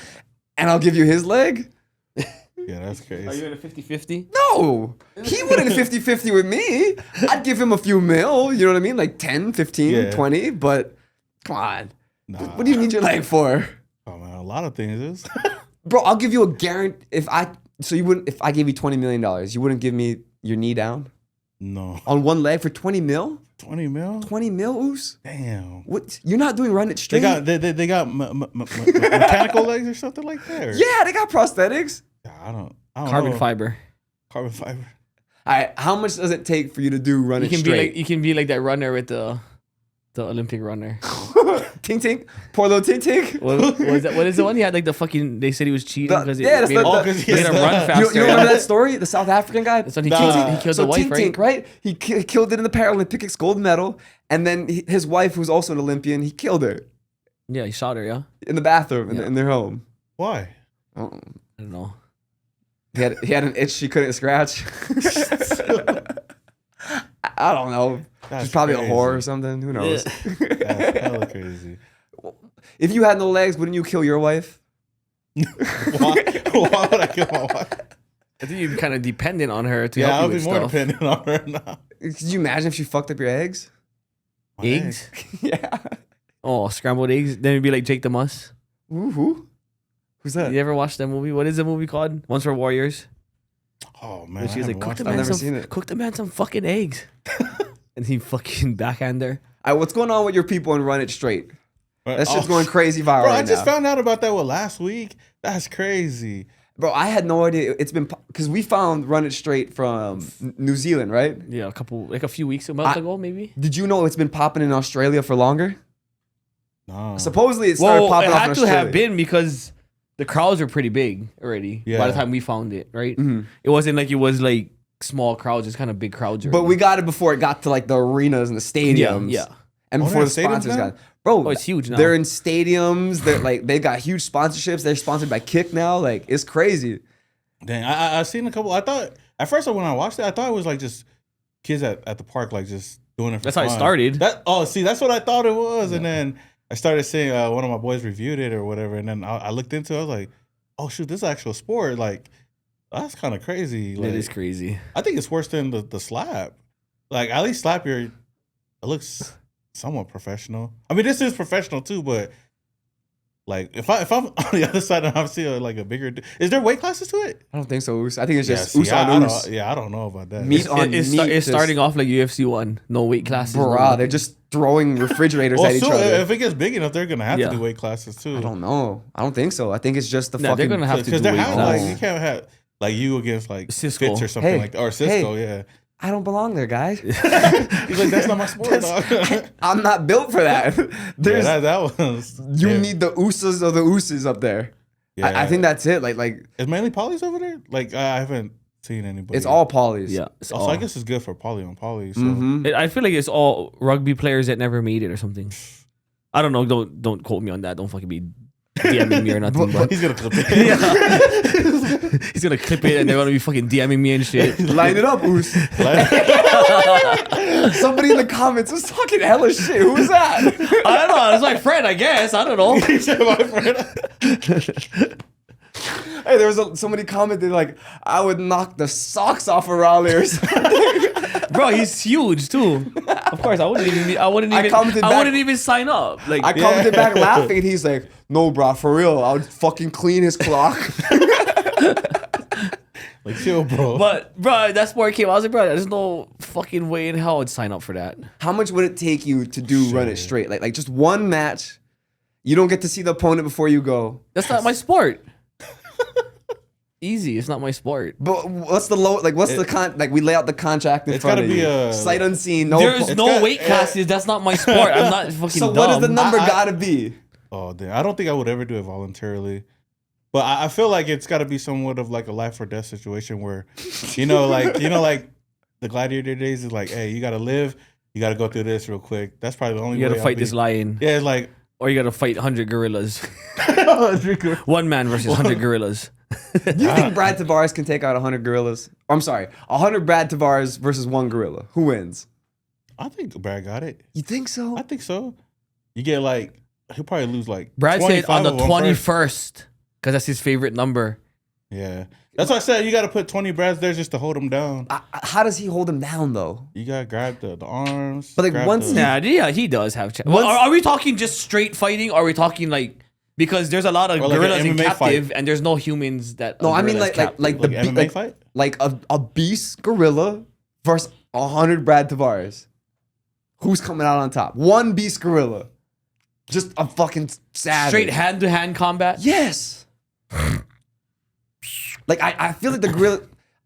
[SPEAKER 3] and I'll give you his leg?
[SPEAKER 1] yeah, that's crazy.
[SPEAKER 2] Are you in a 50-50?
[SPEAKER 3] No, he wouldn't 50-50 with me. I'd give him a few mil, you know what I mean? Like 10, 15,
[SPEAKER 1] Yeah.
[SPEAKER 3] 20, but come on.
[SPEAKER 1] Nah.
[SPEAKER 3] What do you need your leg for?
[SPEAKER 1] Oh man, a lot of things is.
[SPEAKER 3] Bro, I'll give you a guarantee. If I gave you $20 million, you wouldn't give me your knee down
[SPEAKER 1] No.
[SPEAKER 3] on one leg for 20 mil?
[SPEAKER 1] 20 mil?
[SPEAKER 3] 20 mil, Oos?
[SPEAKER 1] Damn.
[SPEAKER 3] What? You're not doing run it straight?
[SPEAKER 1] They got mechanical legs or something like that. Or?
[SPEAKER 3] Yeah, they got prosthetics.
[SPEAKER 1] I don't
[SPEAKER 2] Carbon
[SPEAKER 1] know.
[SPEAKER 2] fiber.
[SPEAKER 1] Carbon fiber.
[SPEAKER 3] All right, how much does it take for you to do run
[SPEAKER 2] You
[SPEAKER 3] it
[SPEAKER 2] can
[SPEAKER 3] straight?
[SPEAKER 2] you can be like that runner with the Olympic runner.
[SPEAKER 3] Tink tink, poor little tink tink.
[SPEAKER 2] What is that? What is the one? He had like the fucking. They said he was cheating because
[SPEAKER 3] yeah, that's
[SPEAKER 2] made him,
[SPEAKER 3] the-
[SPEAKER 1] because he
[SPEAKER 2] made
[SPEAKER 1] has
[SPEAKER 2] him
[SPEAKER 1] the-
[SPEAKER 2] run faster.
[SPEAKER 3] You remember that story? The South African guy?
[SPEAKER 2] That's when he
[SPEAKER 1] Nah.
[SPEAKER 2] killed
[SPEAKER 3] So
[SPEAKER 2] the wife,
[SPEAKER 3] Tink
[SPEAKER 2] right?
[SPEAKER 3] Tink, right? He killed it in the Paralympics, gold medal, and then his wife, who's also an Olympian, he killed her
[SPEAKER 2] Yeah, he shot her. Yeah,
[SPEAKER 3] in the bathroom
[SPEAKER 2] Yeah.
[SPEAKER 3] in their home.
[SPEAKER 1] Why?
[SPEAKER 3] Oh.
[SPEAKER 2] I don't know.
[SPEAKER 3] He had an itch she couldn't scratch. I don't know.
[SPEAKER 1] That's
[SPEAKER 3] She's probably
[SPEAKER 1] crazy.
[SPEAKER 3] a whore or something. Who knows?
[SPEAKER 1] That's hella crazy.
[SPEAKER 3] If you had no legs, wouldn't you kill your wife?
[SPEAKER 1] Why would I kill my wife?
[SPEAKER 2] I think you'd be kind of dependent on her to
[SPEAKER 1] Yeah,
[SPEAKER 2] help
[SPEAKER 1] I'll
[SPEAKER 2] you
[SPEAKER 1] be
[SPEAKER 2] with
[SPEAKER 1] more
[SPEAKER 2] stuff.
[SPEAKER 1] dependent on her now.
[SPEAKER 3] Could you imagine if she fucked up your eggs?
[SPEAKER 1] My
[SPEAKER 2] Eggs?
[SPEAKER 3] Yeah.
[SPEAKER 2] Oh, scrambled eggs. Then it'd be like Jake the Muss.
[SPEAKER 3] Ooh, who? Who's that?
[SPEAKER 2] You ever watched that movie? What is the movie called? Once for Warriors.
[SPEAKER 1] Oh man,
[SPEAKER 2] Where she was like,
[SPEAKER 3] I've never seen it.
[SPEAKER 2] cook the man some fucking eggs. And he fucking backhand her.
[SPEAKER 3] All right, what's going on with your people and Run It Straight? That shit's
[SPEAKER 1] Oh,
[SPEAKER 3] going crazy viral
[SPEAKER 1] Bro,
[SPEAKER 3] right
[SPEAKER 1] I just
[SPEAKER 3] now.
[SPEAKER 1] found out about that last week. That's crazy.
[SPEAKER 3] Bro, I had no idea. It's been because we found Run It Straight from New Zealand, right?
[SPEAKER 2] Yeah, a few weeks, a month ago, maybe.
[SPEAKER 3] Did you know it's been popping in Australia for longer?
[SPEAKER 1] No.
[SPEAKER 3] Supposedly it started
[SPEAKER 2] Well,
[SPEAKER 3] popping
[SPEAKER 2] it
[SPEAKER 3] off in
[SPEAKER 2] had to
[SPEAKER 3] Australia.
[SPEAKER 2] have been because the crowds were pretty big already by
[SPEAKER 1] Yeah.
[SPEAKER 2] the time we found it, right?
[SPEAKER 3] Mhm.
[SPEAKER 2] It wasn't like it was like small crowds, it's kind of big crowds already.
[SPEAKER 3] But we got it before it got to like the arenas and the stadiums.
[SPEAKER 2] yeah.
[SPEAKER 3] And
[SPEAKER 1] Oh,
[SPEAKER 3] before the
[SPEAKER 1] they have stadiums
[SPEAKER 3] sponsors
[SPEAKER 1] now?
[SPEAKER 3] got Bro,
[SPEAKER 2] Oh, it's huge now.
[SPEAKER 3] They're in stadiums. They're like they got huge sponsorships. They're sponsored by Kick now. Like it's crazy.
[SPEAKER 1] Dang, I seen a couple. I thought at first when I watched it, I thought it was like just kids at the park, like just doing it for
[SPEAKER 2] That's how it
[SPEAKER 1] fun.
[SPEAKER 2] started.
[SPEAKER 1] That's what I thought it was. And then I started seeing one of my boys reviewed it or whatever, and then I looked into it. I was like, oh shoot, this is actual sport. Like that's kind of crazy. Like,
[SPEAKER 2] It is crazy.
[SPEAKER 1] I think it's worse than the slap. Like at least slap it looks somewhat professional. I mean, this is professional too, but like if I'm on the other side and I'm seeing like a bigger, is there weight classes to it?
[SPEAKER 3] I don't think so. Oos. I think it's just
[SPEAKER 1] see,
[SPEAKER 3] Oos on Oos.
[SPEAKER 1] I don't know about that.
[SPEAKER 3] Meat on
[SPEAKER 2] It's
[SPEAKER 3] meat.
[SPEAKER 2] it's starting off like UFC 1. No weight classes. no
[SPEAKER 3] Bruh,
[SPEAKER 2] nothing.
[SPEAKER 3] they're just throwing refrigerators
[SPEAKER 1] Well,
[SPEAKER 3] at each
[SPEAKER 1] soon,
[SPEAKER 3] other.
[SPEAKER 1] if it gets big enough, they're gonna have
[SPEAKER 2] Yeah.
[SPEAKER 1] to do weight classes too.
[SPEAKER 3] I don't know. I don't think so. I think it's just the
[SPEAKER 2] Nah, they're
[SPEAKER 3] fucking.
[SPEAKER 2] gonna have to do
[SPEAKER 1] Because they're
[SPEAKER 2] weight
[SPEAKER 1] having like
[SPEAKER 2] classes.
[SPEAKER 1] you can't have like you against like
[SPEAKER 2] Cisco.
[SPEAKER 1] Fitz or something
[SPEAKER 3] Hey,
[SPEAKER 1] like that, or Cisco.
[SPEAKER 3] hey.
[SPEAKER 1] Yeah,
[SPEAKER 3] I don't belong there, guys.
[SPEAKER 1] he's like that's not my sport, dog.
[SPEAKER 3] I'm not built for that. There's
[SPEAKER 1] that was
[SPEAKER 3] you
[SPEAKER 1] yeah.
[SPEAKER 3] need the ooses of the ooses up there.
[SPEAKER 1] Yeah.
[SPEAKER 3] I think that's it. Like
[SPEAKER 1] Is mainly polys over there? Like I haven't seen anybody.
[SPEAKER 3] it's all polys.
[SPEAKER 2] Yeah. It's
[SPEAKER 1] So
[SPEAKER 2] all.
[SPEAKER 1] I guess it's good for poly on poly. So
[SPEAKER 3] Mhm.
[SPEAKER 2] I feel like it's all rugby players that never made it or something. I don't know. Don't quote me on that. Don't fucking be DMing me or nothing. But
[SPEAKER 1] he's gonna clip it.
[SPEAKER 2] he's gonna clip it and they're gonna be fucking DMing me and shit.
[SPEAKER 3] Line it up, Oos. Somebody in the comments was talking hella shit. Who was that?
[SPEAKER 2] I don't know. It's my friend, I guess. I don't know.
[SPEAKER 1] He said my friend.
[SPEAKER 3] Hey, there was somebody commented like, I would knock the socks off of Raleigh or something.
[SPEAKER 2] Bro, he's huge too. Of course, I wouldn't even sign up. Like
[SPEAKER 3] I commented back laughing, and he's like, "No, bro, for real, I would fucking clean his clock."
[SPEAKER 1] Like, chill, bro.
[SPEAKER 2] But bro, that sport came. I was like, bro, there's no fucking way in hell I'd sign up for that.
[SPEAKER 3] How much would it take you to do run it straight? Like just one match. You don't get to see the opponent before you go.
[SPEAKER 2] That's not my sport. Easy, it's not my sport.
[SPEAKER 3] But what's the low? Like what's the like? We lay out the contract in
[SPEAKER 1] It's
[SPEAKER 3] front
[SPEAKER 1] gotta
[SPEAKER 3] of
[SPEAKER 1] be
[SPEAKER 3] you.
[SPEAKER 1] a
[SPEAKER 3] Sight unseen. No.
[SPEAKER 2] There's no
[SPEAKER 1] got-
[SPEAKER 2] weight classes. That's not my sport. I'm not fucking
[SPEAKER 3] So
[SPEAKER 2] dumb.
[SPEAKER 3] what does the number gotta be?
[SPEAKER 1] Oh, damn. I don't think I would ever do it voluntarily. But I feel like it's got to be somewhat of like a life or death situation where, like the gladiator days is like, hey, you got to live. You got to go through this real quick. That's probably the only way.
[SPEAKER 2] You gotta
[SPEAKER 1] I'll
[SPEAKER 2] fight
[SPEAKER 1] be-
[SPEAKER 2] this lion.
[SPEAKER 1] Yeah, it's like,
[SPEAKER 2] Or you gotta fight 100 gorillas. One man versus 100 gorillas.
[SPEAKER 3] You think Brad Tavares can take out 100 gorillas? I'm sorry, 100 Brad Tavares versus one gorilla. Who wins?
[SPEAKER 1] I think Brad got it.
[SPEAKER 3] You think so?
[SPEAKER 1] I think so. You get like, he'll probably lose like
[SPEAKER 2] Brad said
[SPEAKER 1] 25
[SPEAKER 2] on the
[SPEAKER 1] of them first.
[SPEAKER 2] 21st, because that's his favorite number.
[SPEAKER 1] Yeah. That's why I said you got to put 20 Brads there just to hold him down.
[SPEAKER 3] How does he hold him down though?
[SPEAKER 1] You got to grab the arms.
[SPEAKER 3] But, like,
[SPEAKER 1] grab
[SPEAKER 3] once
[SPEAKER 1] the-
[SPEAKER 2] Yeah, he does have. Well, are we talking just straight fighting? Or are we talking like because there's a lot of
[SPEAKER 1] Or like an
[SPEAKER 2] gorillas in
[SPEAKER 1] MMA
[SPEAKER 2] captive,
[SPEAKER 1] fight.
[SPEAKER 2] and there's no humans that.
[SPEAKER 3] No, I mean
[SPEAKER 2] gorillas
[SPEAKER 3] like
[SPEAKER 2] captive.
[SPEAKER 3] the
[SPEAKER 1] Like MMA fight?
[SPEAKER 3] like a beast gorilla versus 100 Brad Tavares. Who's coming out on top? One beast gorilla, just a fucking savage.
[SPEAKER 2] straight hand to hand combat.
[SPEAKER 3] Yes. Like I feel like the gorilla.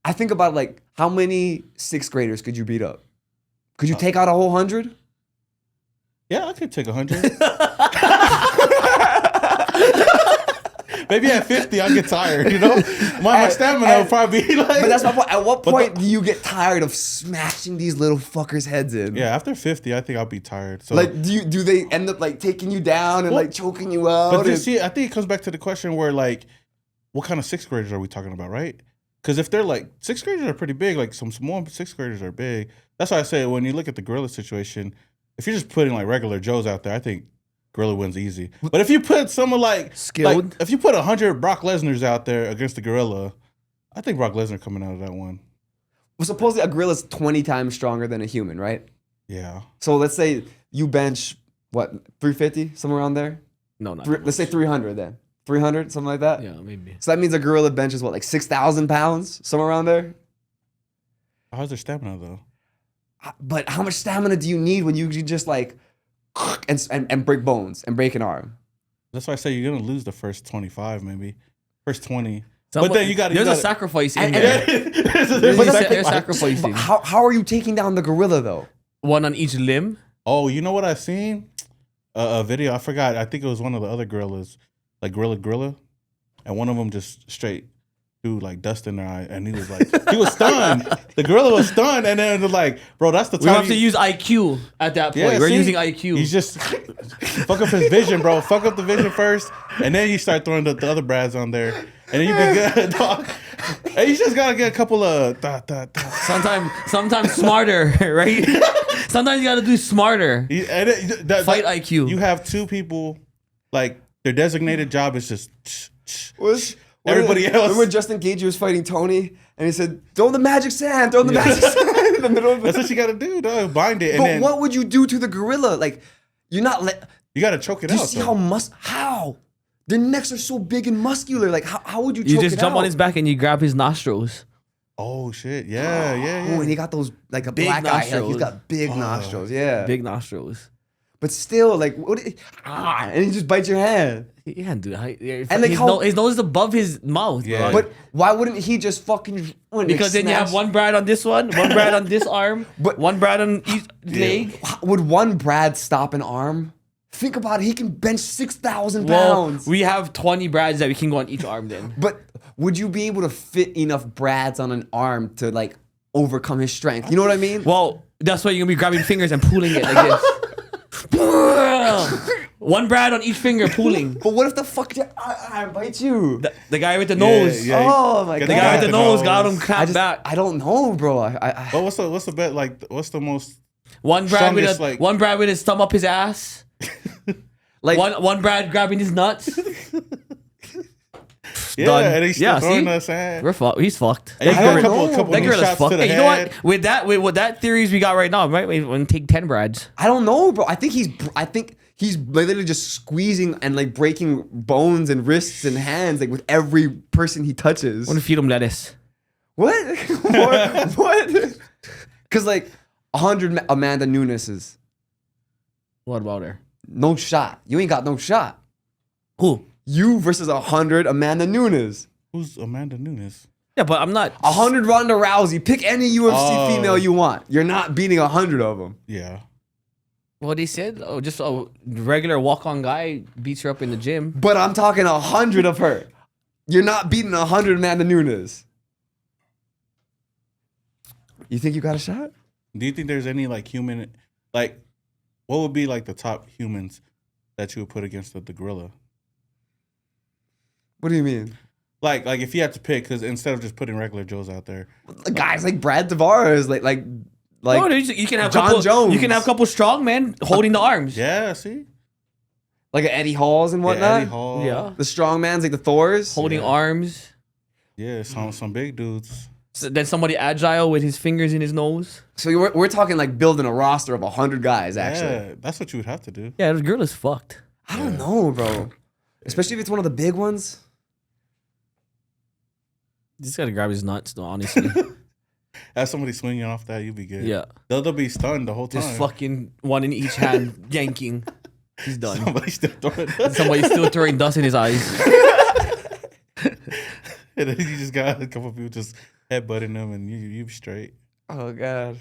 [SPEAKER 3] I think about like how many sixth graders could you beat up? Could you take out a whole 100?
[SPEAKER 1] Yeah, I could take 100. Maybe at 50, I get tired, My stamina will probably be like...
[SPEAKER 3] But that's my point. At what
[SPEAKER 1] But
[SPEAKER 3] point do you get tired of smashing these little fuckers' heads in?
[SPEAKER 1] Yeah, after 50, I think I'll be tired. So,
[SPEAKER 3] Like, do they end up like taking you down and like choking you out?
[SPEAKER 1] But then,
[SPEAKER 3] and-
[SPEAKER 1] see, I think it comes back to the question where, like, what kind of sixth graders are we talking about, right? Because if they're like, sixth graders are pretty big, like some Samoan sixth graders are big. That's why I say when you look at the gorilla situation, if you're just putting like regular Joes out there, I think gorilla wins easy. But if you put someone like
[SPEAKER 2] Skilled.
[SPEAKER 1] if you put 100 Brock Lesnar's out there against the gorilla, I think Brock Lesnar coming out of that one.
[SPEAKER 3] Well, supposedly a gorilla's 20 times stronger than a human, right?
[SPEAKER 1] Yeah.
[SPEAKER 3] So let's say you bench what 350, somewhere around there.
[SPEAKER 2] No, not.
[SPEAKER 3] Let's say 300 then. 300, something like that.
[SPEAKER 2] Yeah, maybe.
[SPEAKER 3] So that means a gorilla benches what, like 6,000 pounds, somewhere around there.
[SPEAKER 1] How's their stamina though?
[SPEAKER 3] But how much stamina do you need when you just like and break bones and break an arm?
[SPEAKER 1] That's why I say you're gonna lose the first 25, maybe first 20.
[SPEAKER 2] Someone-
[SPEAKER 1] but then you got
[SPEAKER 2] There's a sacrifice in
[SPEAKER 3] And-
[SPEAKER 2] there. They're sacrificing.
[SPEAKER 3] But how are you taking down the gorilla though?
[SPEAKER 2] One on each limb.
[SPEAKER 1] Oh, you know what I seen? A video. I forgot. I think it was one of the other gorillas, like gorilla, and one of them just straight threw like dust in their eye, and he was like, he was stunned. The gorilla was stunned, and then they're like, bro, that's the time.
[SPEAKER 2] We have to use IQ at that point.
[SPEAKER 1] Yeah,
[SPEAKER 2] We're
[SPEAKER 1] see?
[SPEAKER 2] using IQ.
[SPEAKER 1] He's just fuck up his vision, bro. Fuck up the vision first, and then you start throwing the other brads on there, and then you be good, dog. And you just gotta get a couple of
[SPEAKER 2] Sometimes smarter, right? Sometimes you gotta do smarter. Fight IQ.
[SPEAKER 1] You have two people, like their designated job is just
[SPEAKER 3] Everybody
[SPEAKER 1] else.
[SPEAKER 3] Remember Justin Gagey was fighting Tony, and he said, "Throw the magic sand, throw the magic sand in the middle of
[SPEAKER 1] That's
[SPEAKER 3] it."
[SPEAKER 1] what you gotta do, dog. Bind it, and
[SPEAKER 3] But
[SPEAKER 1] then
[SPEAKER 3] what would you do to the gorilla? Like, you're not
[SPEAKER 1] you gotta choke it
[SPEAKER 3] Do you
[SPEAKER 1] out.
[SPEAKER 3] see
[SPEAKER 1] though.
[SPEAKER 3] how their necks are so big and muscular? Like, how would you?
[SPEAKER 2] You
[SPEAKER 3] choke
[SPEAKER 2] just
[SPEAKER 3] it
[SPEAKER 2] jump
[SPEAKER 3] out?
[SPEAKER 2] on his back and you grab his nostrils.
[SPEAKER 1] Oh shit! Yeah.
[SPEAKER 3] Oh, and he got those like a
[SPEAKER 2] Big
[SPEAKER 3] black eye. Like, he's
[SPEAKER 2] nostrils.
[SPEAKER 3] got big nostrils. Yeah.
[SPEAKER 2] Big nostrils.
[SPEAKER 3] But still, like, and he just bites your hand.
[SPEAKER 2] He can't do that.
[SPEAKER 3] And like
[SPEAKER 2] His nose is above his mouth.
[SPEAKER 1] Yeah.
[SPEAKER 2] Bro.
[SPEAKER 3] But why wouldn't he just fucking?
[SPEAKER 2] Because then you have one Brad on this one Brad on this arm,
[SPEAKER 3] But-
[SPEAKER 2] one Brad on each leg.
[SPEAKER 3] Would one Brad stop an arm? Think about it. He can bench 6,000
[SPEAKER 2] Well,
[SPEAKER 3] pounds.
[SPEAKER 2] we have 20 Brads that we can go on each arm then.
[SPEAKER 3] But would you be able to fit enough Brads on an arm to like overcome his strength? You know what I mean?
[SPEAKER 2] Well, that's why you're going to be grabbing fingers and pulling it like this. One Brad on each finger pulling.
[SPEAKER 3] But what if the fuck arm bites you?
[SPEAKER 2] The guy with the nose.
[SPEAKER 1] yeah.
[SPEAKER 3] Oh my
[SPEAKER 1] The
[SPEAKER 3] god.
[SPEAKER 2] The guy with the nose
[SPEAKER 1] nose.
[SPEAKER 2] got him clapped back.
[SPEAKER 3] I don't know, bro.
[SPEAKER 1] But what's the bet? Like, what's the most?
[SPEAKER 2] One Brad with
[SPEAKER 1] strongest,
[SPEAKER 2] one Brad with his thumb up his ass.
[SPEAKER 3] like
[SPEAKER 2] One Brad grabbing his nuts.
[SPEAKER 1] Yeah,
[SPEAKER 2] Done.
[SPEAKER 1] and he's still
[SPEAKER 2] Yeah,
[SPEAKER 1] throwing
[SPEAKER 2] see?
[SPEAKER 1] us hand.
[SPEAKER 2] We're fucked. He's fucked.
[SPEAKER 1] And he
[SPEAKER 3] I
[SPEAKER 1] got a
[SPEAKER 3] don't
[SPEAKER 1] couple,
[SPEAKER 3] know.
[SPEAKER 1] couple
[SPEAKER 2] That
[SPEAKER 1] new
[SPEAKER 2] girl is
[SPEAKER 1] shots
[SPEAKER 2] fucked.
[SPEAKER 1] to the
[SPEAKER 2] Hey, you know
[SPEAKER 1] head.
[SPEAKER 2] what? With that theories we got right now, right? We're gonna take 10 Brads.
[SPEAKER 3] I don't know, bro. I think he's literally just squeezing and like breaking bones and wrists and hands like with every person he touches.
[SPEAKER 2] I want to feed him lettuce.
[SPEAKER 3] What? what? Because like 100 Amanda Nunes's.
[SPEAKER 2] What about her?
[SPEAKER 3] No shot. You ain't got no shot.
[SPEAKER 2] Who?
[SPEAKER 3] You versus 100 Amanda Nunes.
[SPEAKER 1] Who's Amanda Nunes?
[SPEAKER 2] Yeah, but I'm not.
[SPEAKER 3] 100 Ronda Rousey. Pick any UFC
[SPEAKER 1] Oh.
[SPEAKER 3] female you want. You're not beating 100 of them.
[SPEAKER 1] Yeah.
[SPEAKER 2] What they said? Oh, just a regular walk-on guy beats her up in the gym.
[SPEAKER 3] But I'm talking 100 of her. You're not beating 100 Amanda Nunes. You think you got a shot?
[SPEAKER 1] Do you think there's any like human, like, what would be like the top humans that you would put against the gorilla?
[SPEAKER 3] What do you mean?
[SPEAKER 1] Like if you had to pick, because instead of just putting regular Joes out there,
[SPEAKER 3] Guys like Brad Tavares, like
[SPEAKER 2] No, you can have
[SPEAKER 3] John
[SPEAKER 2] couple,
[SPEAKER 3] Jones.
[SPEAKER 2] You can have a couple strong men holding the arms.
[SPEAKER 1] yeah, see,
[SPEAKER 3] like Eddie Halls and
[SPEAKER 1] yeah,
[SPEAKER 3] whatnot.
[SPEAKER 1] Eddie Hall,
[SPEAKER 2] Yeah.
[SPEAKER 3] The strong mans like the Thors.
[SPEAKER 2] Holding
[SPEAKER 1] Yeah.
[SPEAKER 2] arms.
[SPEAKER 1] yeah, some big dudes.
[SPEAKER 2] So then somebody agile with his fingers in his nose.
[SPEAKER 3] So we're talking like building a roster of 100 guys. Actually,
[SPEAKER 1] Yeah, that's what you would have to do.
[SPEAKER 2] Yeah, the girl is fucked.
[SPEAKER 3] I don't know, bro. Especially if it's one of the big ones.
[SPEAKER 2] Just gotta grab his nuts, though, honestly.
[SPEAKER 1] As somebody swinging off that, you'd be good.
[SPEAKER 2] Yeah.
[SPEAKER 1] They'll be stunned the whole time.
[SPEAKER 2] Just fucking one in each hand, yanking. He's done.
[SPEAKER 1] Somebody's still throwing it.
[SPEAKER 2] Somebody's still throwing dust in his eyes.
[SPEAKER 1] And then you just got a couple people just headbutting them, and you be straight.
[SPEAKER 3] Oh god.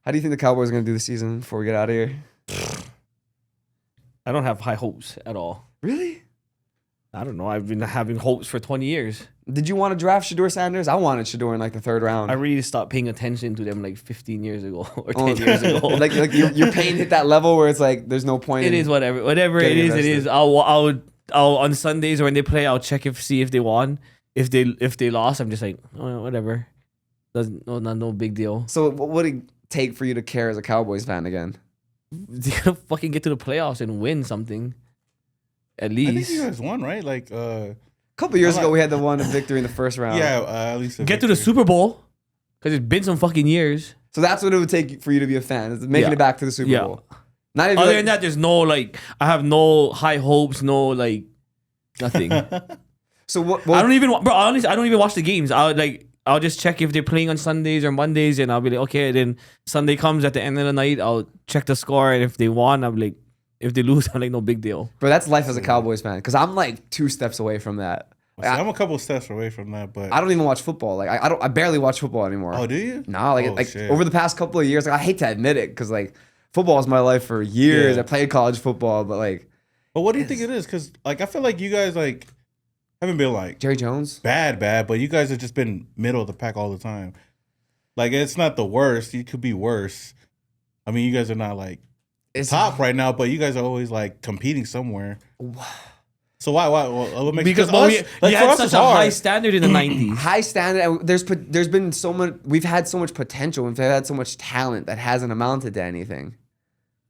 [SPEAKER 3] How do you think the Cowboys are gonna do this season before we get out of here?
[SPEAKER 2] I don't have high hopes at all.
[SPEAKER 3] Really?
[SPEAKER 2] I don't know. I've been having hopes for 20 years.
[SPEAKER 3] Did you want to draft Shador Sanders? I wanted Shador in like the third round.
[SPEAKER 2] I really stopped paying attention to them like 15 years ago or 10
[SPEAKER 3] Oh,
[SPEAKER 2] years ago.
[SPEAKER 3] like your pain hit that level where it's like there's no point.
[SPEAKER 2] It
[SPEAKER 3] in
[SPEAKER 2] is whatever it
[SPEAKER 3] getting
[SPEAKER 2] is. It is. I'll on Sundays when they play, I'll check see if they won. If they lost, I'm just like, oh, whatever. No big deal.
[SPEAKER 3] So what would it take for you to care as a Cowboys fan again?
[SPEAKER 2] They gotta fucking get to the playoffs and win something. At
[SPEAKER 1] I think
[SPEAKER 2] least
[SPEAKER 1] you guys won, right? Like,
[SPEAKER 3] A couple years ago, we had the one victory in the first round.
[SPEAKER 1] yeah, at least a
[SPEAKER 2] get to the
[SPEAKER 1] victory.
[SPEAKER 2] Super Bowl because it's been some fucking years.
[SPEAKER 3] So that's what it would take for you to be a fan, is making
[SPEAKER 2] Yeah.
[SPEAKER 3] it back to the Super
[SPEAKER 2] Yeah.
[SPEAKER 3] Bowl. Not even
[SPEAKER 2] Other
[SPEAKER 3] like-
[SPEAKER 2] than that, there's no like. I have no high hopes. No like nothing.
[SPEAKER 3] So what?
[SPEAKER 2] I don't even, bro. Honestly, I don't even watch the games. I'll just check if they're playing on Sundays or Mondays, and I'll be like, okay. Then Sunday comes at the end of the night, I'll check the score, and if they won, I'm like, if they lose, I'm like, no big deal.
[SPEAKER 3] Bro, that's life as a Cowboys fan. Because I'm like 2 steps away from that.
[SPEAKER 1] See, I'm a couple steps away from that, but
[SPEAKER 3] I don't even watch football. Like I barely watch football anymore.
[SPEAKER 1] oh, do you?
[SPEAKER 3] Nah, like
[SPEAKER 1] Oh,
[SPEAKER 3] like
[SPEAKER 1] shit.
[SPEAKER 3] over the past couple of years, like I hate to admit it, because like football is my life for years.
[SPEAKER 1] Yeah.
[SPEAKER 3] I played college football, but like
[SPEAKER 1] But what do you think it is? Because like I feel like you guys like haven't been like
[SPEAKER 3] Jerry Jones.
[SPEAKER 1] bad, but you guys have just been middle of the pack all the time. Like it's not the worst. It could be worse. I mean, you guys are not like
[SPEAKER 3] It's
[SPEAKER 1] top right now, but you guys are always like competing somewhere. So why? Well, what makes
[SPEAKER 2] Because
[SPEAKER 1] us,
[SPEAKER 2] you
[SPEAKER 1] like, for
[SPEAKER 2] had
[SPEAKER 1] us,
[SPEAKER 2] such
[SPEAKER 1] it's
[SPEAKER 2] a
[SPEAKER 1] hard.
[SPEAKER 2] high standard in the 90s.
[SPEAKER 3] high standard. And there's been so much. We've had so much potential. We've had so much talent that hasn't amounted to anything.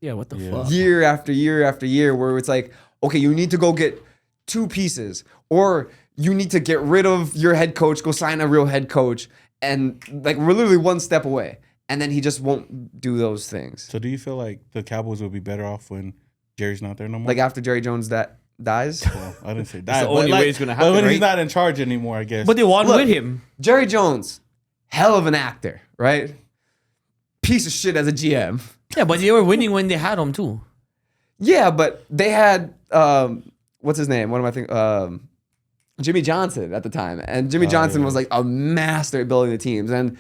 [SPEAKER 2] Yeah, what the
[SPEAKER 1] Yeah.
[SPEAKER 2] fuck?
[SPEAKER 3] Year after year after year, where it's like, okay, you need to go get 2 pieces, or you need to get rid of your head coach, go sign a real head coach, and like we're literally 1 step away, and then he just won't do those things.
[SPEAKER 1] So do you feel like the Cowboys would be better off when Jerry's not there no more?
[SPEAKER 3] Like after Jerry Jones dies,
[SPEAKER 1] Well, I didn't say that.
[SPEAKER 2] the only way it's gonna
[SPEAKER 1] But
[SPEAKER 2] happen,
[SPEAKER 1] when he's
[SPEAKER 2] right?
[SPEAKER 1] not in charge anymore, I guess.
[SPEAKER 2] But they won
[SPEAKER 3] Look.
[SPEAKER 2] with him.
[SPEAKER 3] Jerry Jones, hell of an actor, right? Piece of shit as a GM.
[SPEAKER 2] Yeah, but they were winning when they had him too.
[SPEAKER 3] Yeah, but they had what's his name? What am I thinking? Jimmy Johnson at the time, and Jimmy Johnson
[SPEAKER 1] yeah.
[SPEAKER 3] was like a master at building the teams. And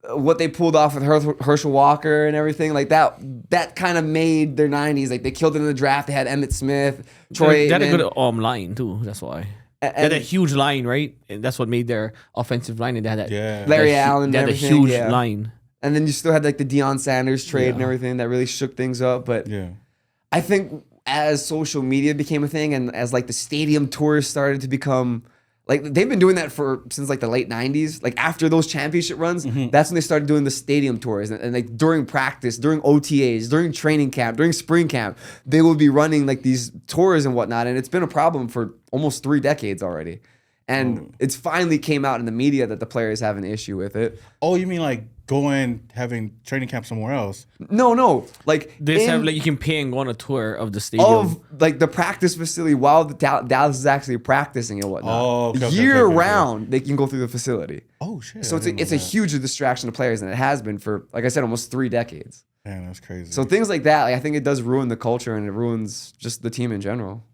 [SPEAKER 3] what they pulled off with Herschel Walker and everything like that kind of made their 90s. Like they killed it in the draft. They had Emmitt Smith, Troy.
[SPEAKER 2] They had a good line too. That's why. They had a huge line, right? And that's what made their offensive line. And they had that
[SPEAKER 3] Larry Allen.
[SPEAKER 2] They had a huge line.
[SPEAKER 3] And then you still had like the Deion Sanders trade and everything that really shook things up. But I think as social media became a thing and as like the stadium tours started to become like they've been doing that since like the late 90s. Like after those championship runs, that's when they started doing the stadium tours. And like during practice, during OTAs, during training camp, during spring camp, they will be running like these tours and whatnot. And it's been a problem for almost 3 decades already. And it's finally came out in the media that the players have an issue with it.
[SPEAKER 1] Oh, you mean like having training camp somewhere else?
[SPEAKER 3] No. Like
[SPEAKER 2] they have like you can pay and go on a tour of the stadium.
[SPEAKER 3] Of like the practice facility while the Dallas is actually practicing and whatnot.
[SPEAKER 1] Oh, okay,
[SPEAKER 3] year round, they can go through the facility.
[SPEAKER 1] Oh, shit.
[SPEAKER 3] So it's a huge distraction to players, and it has been for, like I said, almost 3 decades.
[SPEAKER 1] Man, that's crazy.
[SPEAKER 3] So things like that, like, I think it does ruin the culture and it ruins just the team in general.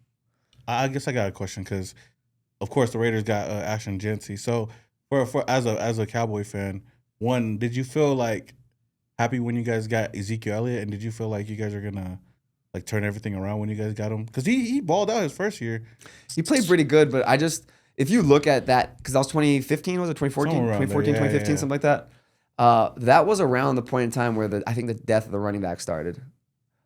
[SPEAKER 1] I guess I got a question because, of course, the Raiders got Ashton Jeanty. So for as a Cowboy fan, one, did you feel like happy when you guys got Ezekiel Elliott, and did you feel like you guys are gonna like turn everything around when you guys got him? Because he balled out his first year.
[SPEAKER 3] He played pretty good, but if you look at that, because that was 2015, was it 2014? 2014, 2015, something like that. That was around the point in time where I think the death of the running back started.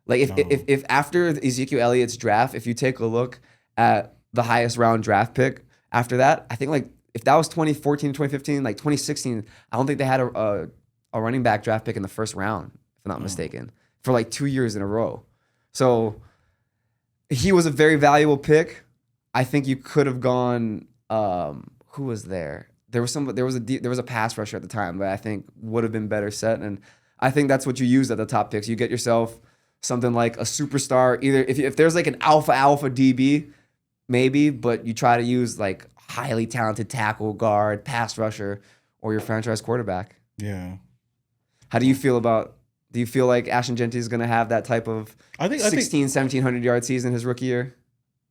[SPEAKER 3] Like if after Ezekiel Elliott's draft, if you take a look at the highest round draft pick after that, I think like if that was 2014, 2015, like 2016, I don't think they had a running back draft pick in the first round, if I'm not mistaken, for like 2 years in a row. So he was a very valuable pick. I think you could have gone. Who was there? There was a pass rusher at the time that I think would have been better set, and I think that's what you use at the top picks. You get yourself something like a superstar. Either if there's like an alpha DB, maybe, but you try to use like highly talented tackle, guard, pass rusher, or your franchise quarterback.
[SPEAKER 1] Yeah.
[SPEAKER 3] How do you feel about? Do you feel like Ashton Jeanty is going to have that type of 1,700 yard season his rookie year?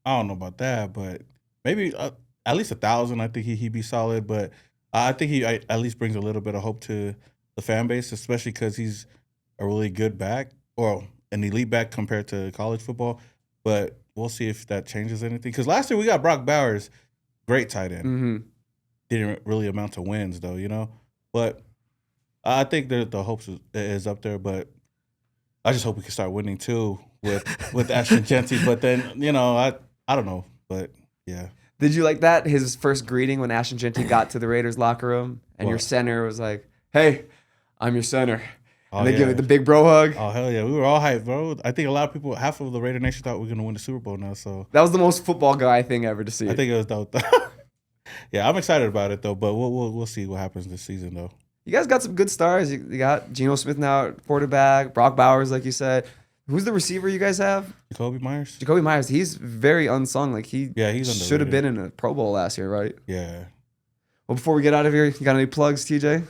[SPEAKER 1] I don't know about that, but maybe at least 1,000. I think he'd be solid, but I think he at least brings a little bit of hope to the fan base, especially because he's a really good back or an elite back compared to college football. But we'll see if that changes anything. Because last year we got Brock Bowers, great tight end.
[SPEAKER 3] Mm-hmm.
[SPEAKER 1] Didn't really amount to wins though, But I think that the hopes is up there, but I just hope we can start winning too with Ashton Jeanty. But then, I don't know. But yeah.
[SPEAKER 3] Did you like that? His first greeting when Ashton Jeanty got to the Raiders locker room and your center was like, "Hey, I'm your center." And they give it the big bro hug.
[SPEAKER 1] Oh, hell yeah. We were all hyped, bro. I think a lot of people, half of the Raider Nation thought we were going to win the Super Bowl now. So
[SPEAKER 3] that was the most football guy thing ever to see.
[SPEAKER 1] I think it was dope. Yeah, I'm excited about it though, but we'll see what happens this season though.
[SPEAKER 3] You guys got some good stars. You got Geno Smith now at quarterback, Brock Bowers, like you said. Who's the receiver you guys have?
[SPEAKER 1] Jacoby Myers.
[SPEAKER 3] Jacoby Myers. He's very unsung. Like he's should have been in a Pro Bowl last year, right?
[SPEAKER 1] Yeah.
[SPEAKER 3] Well, before we get out of here, you got any plugs, TJ?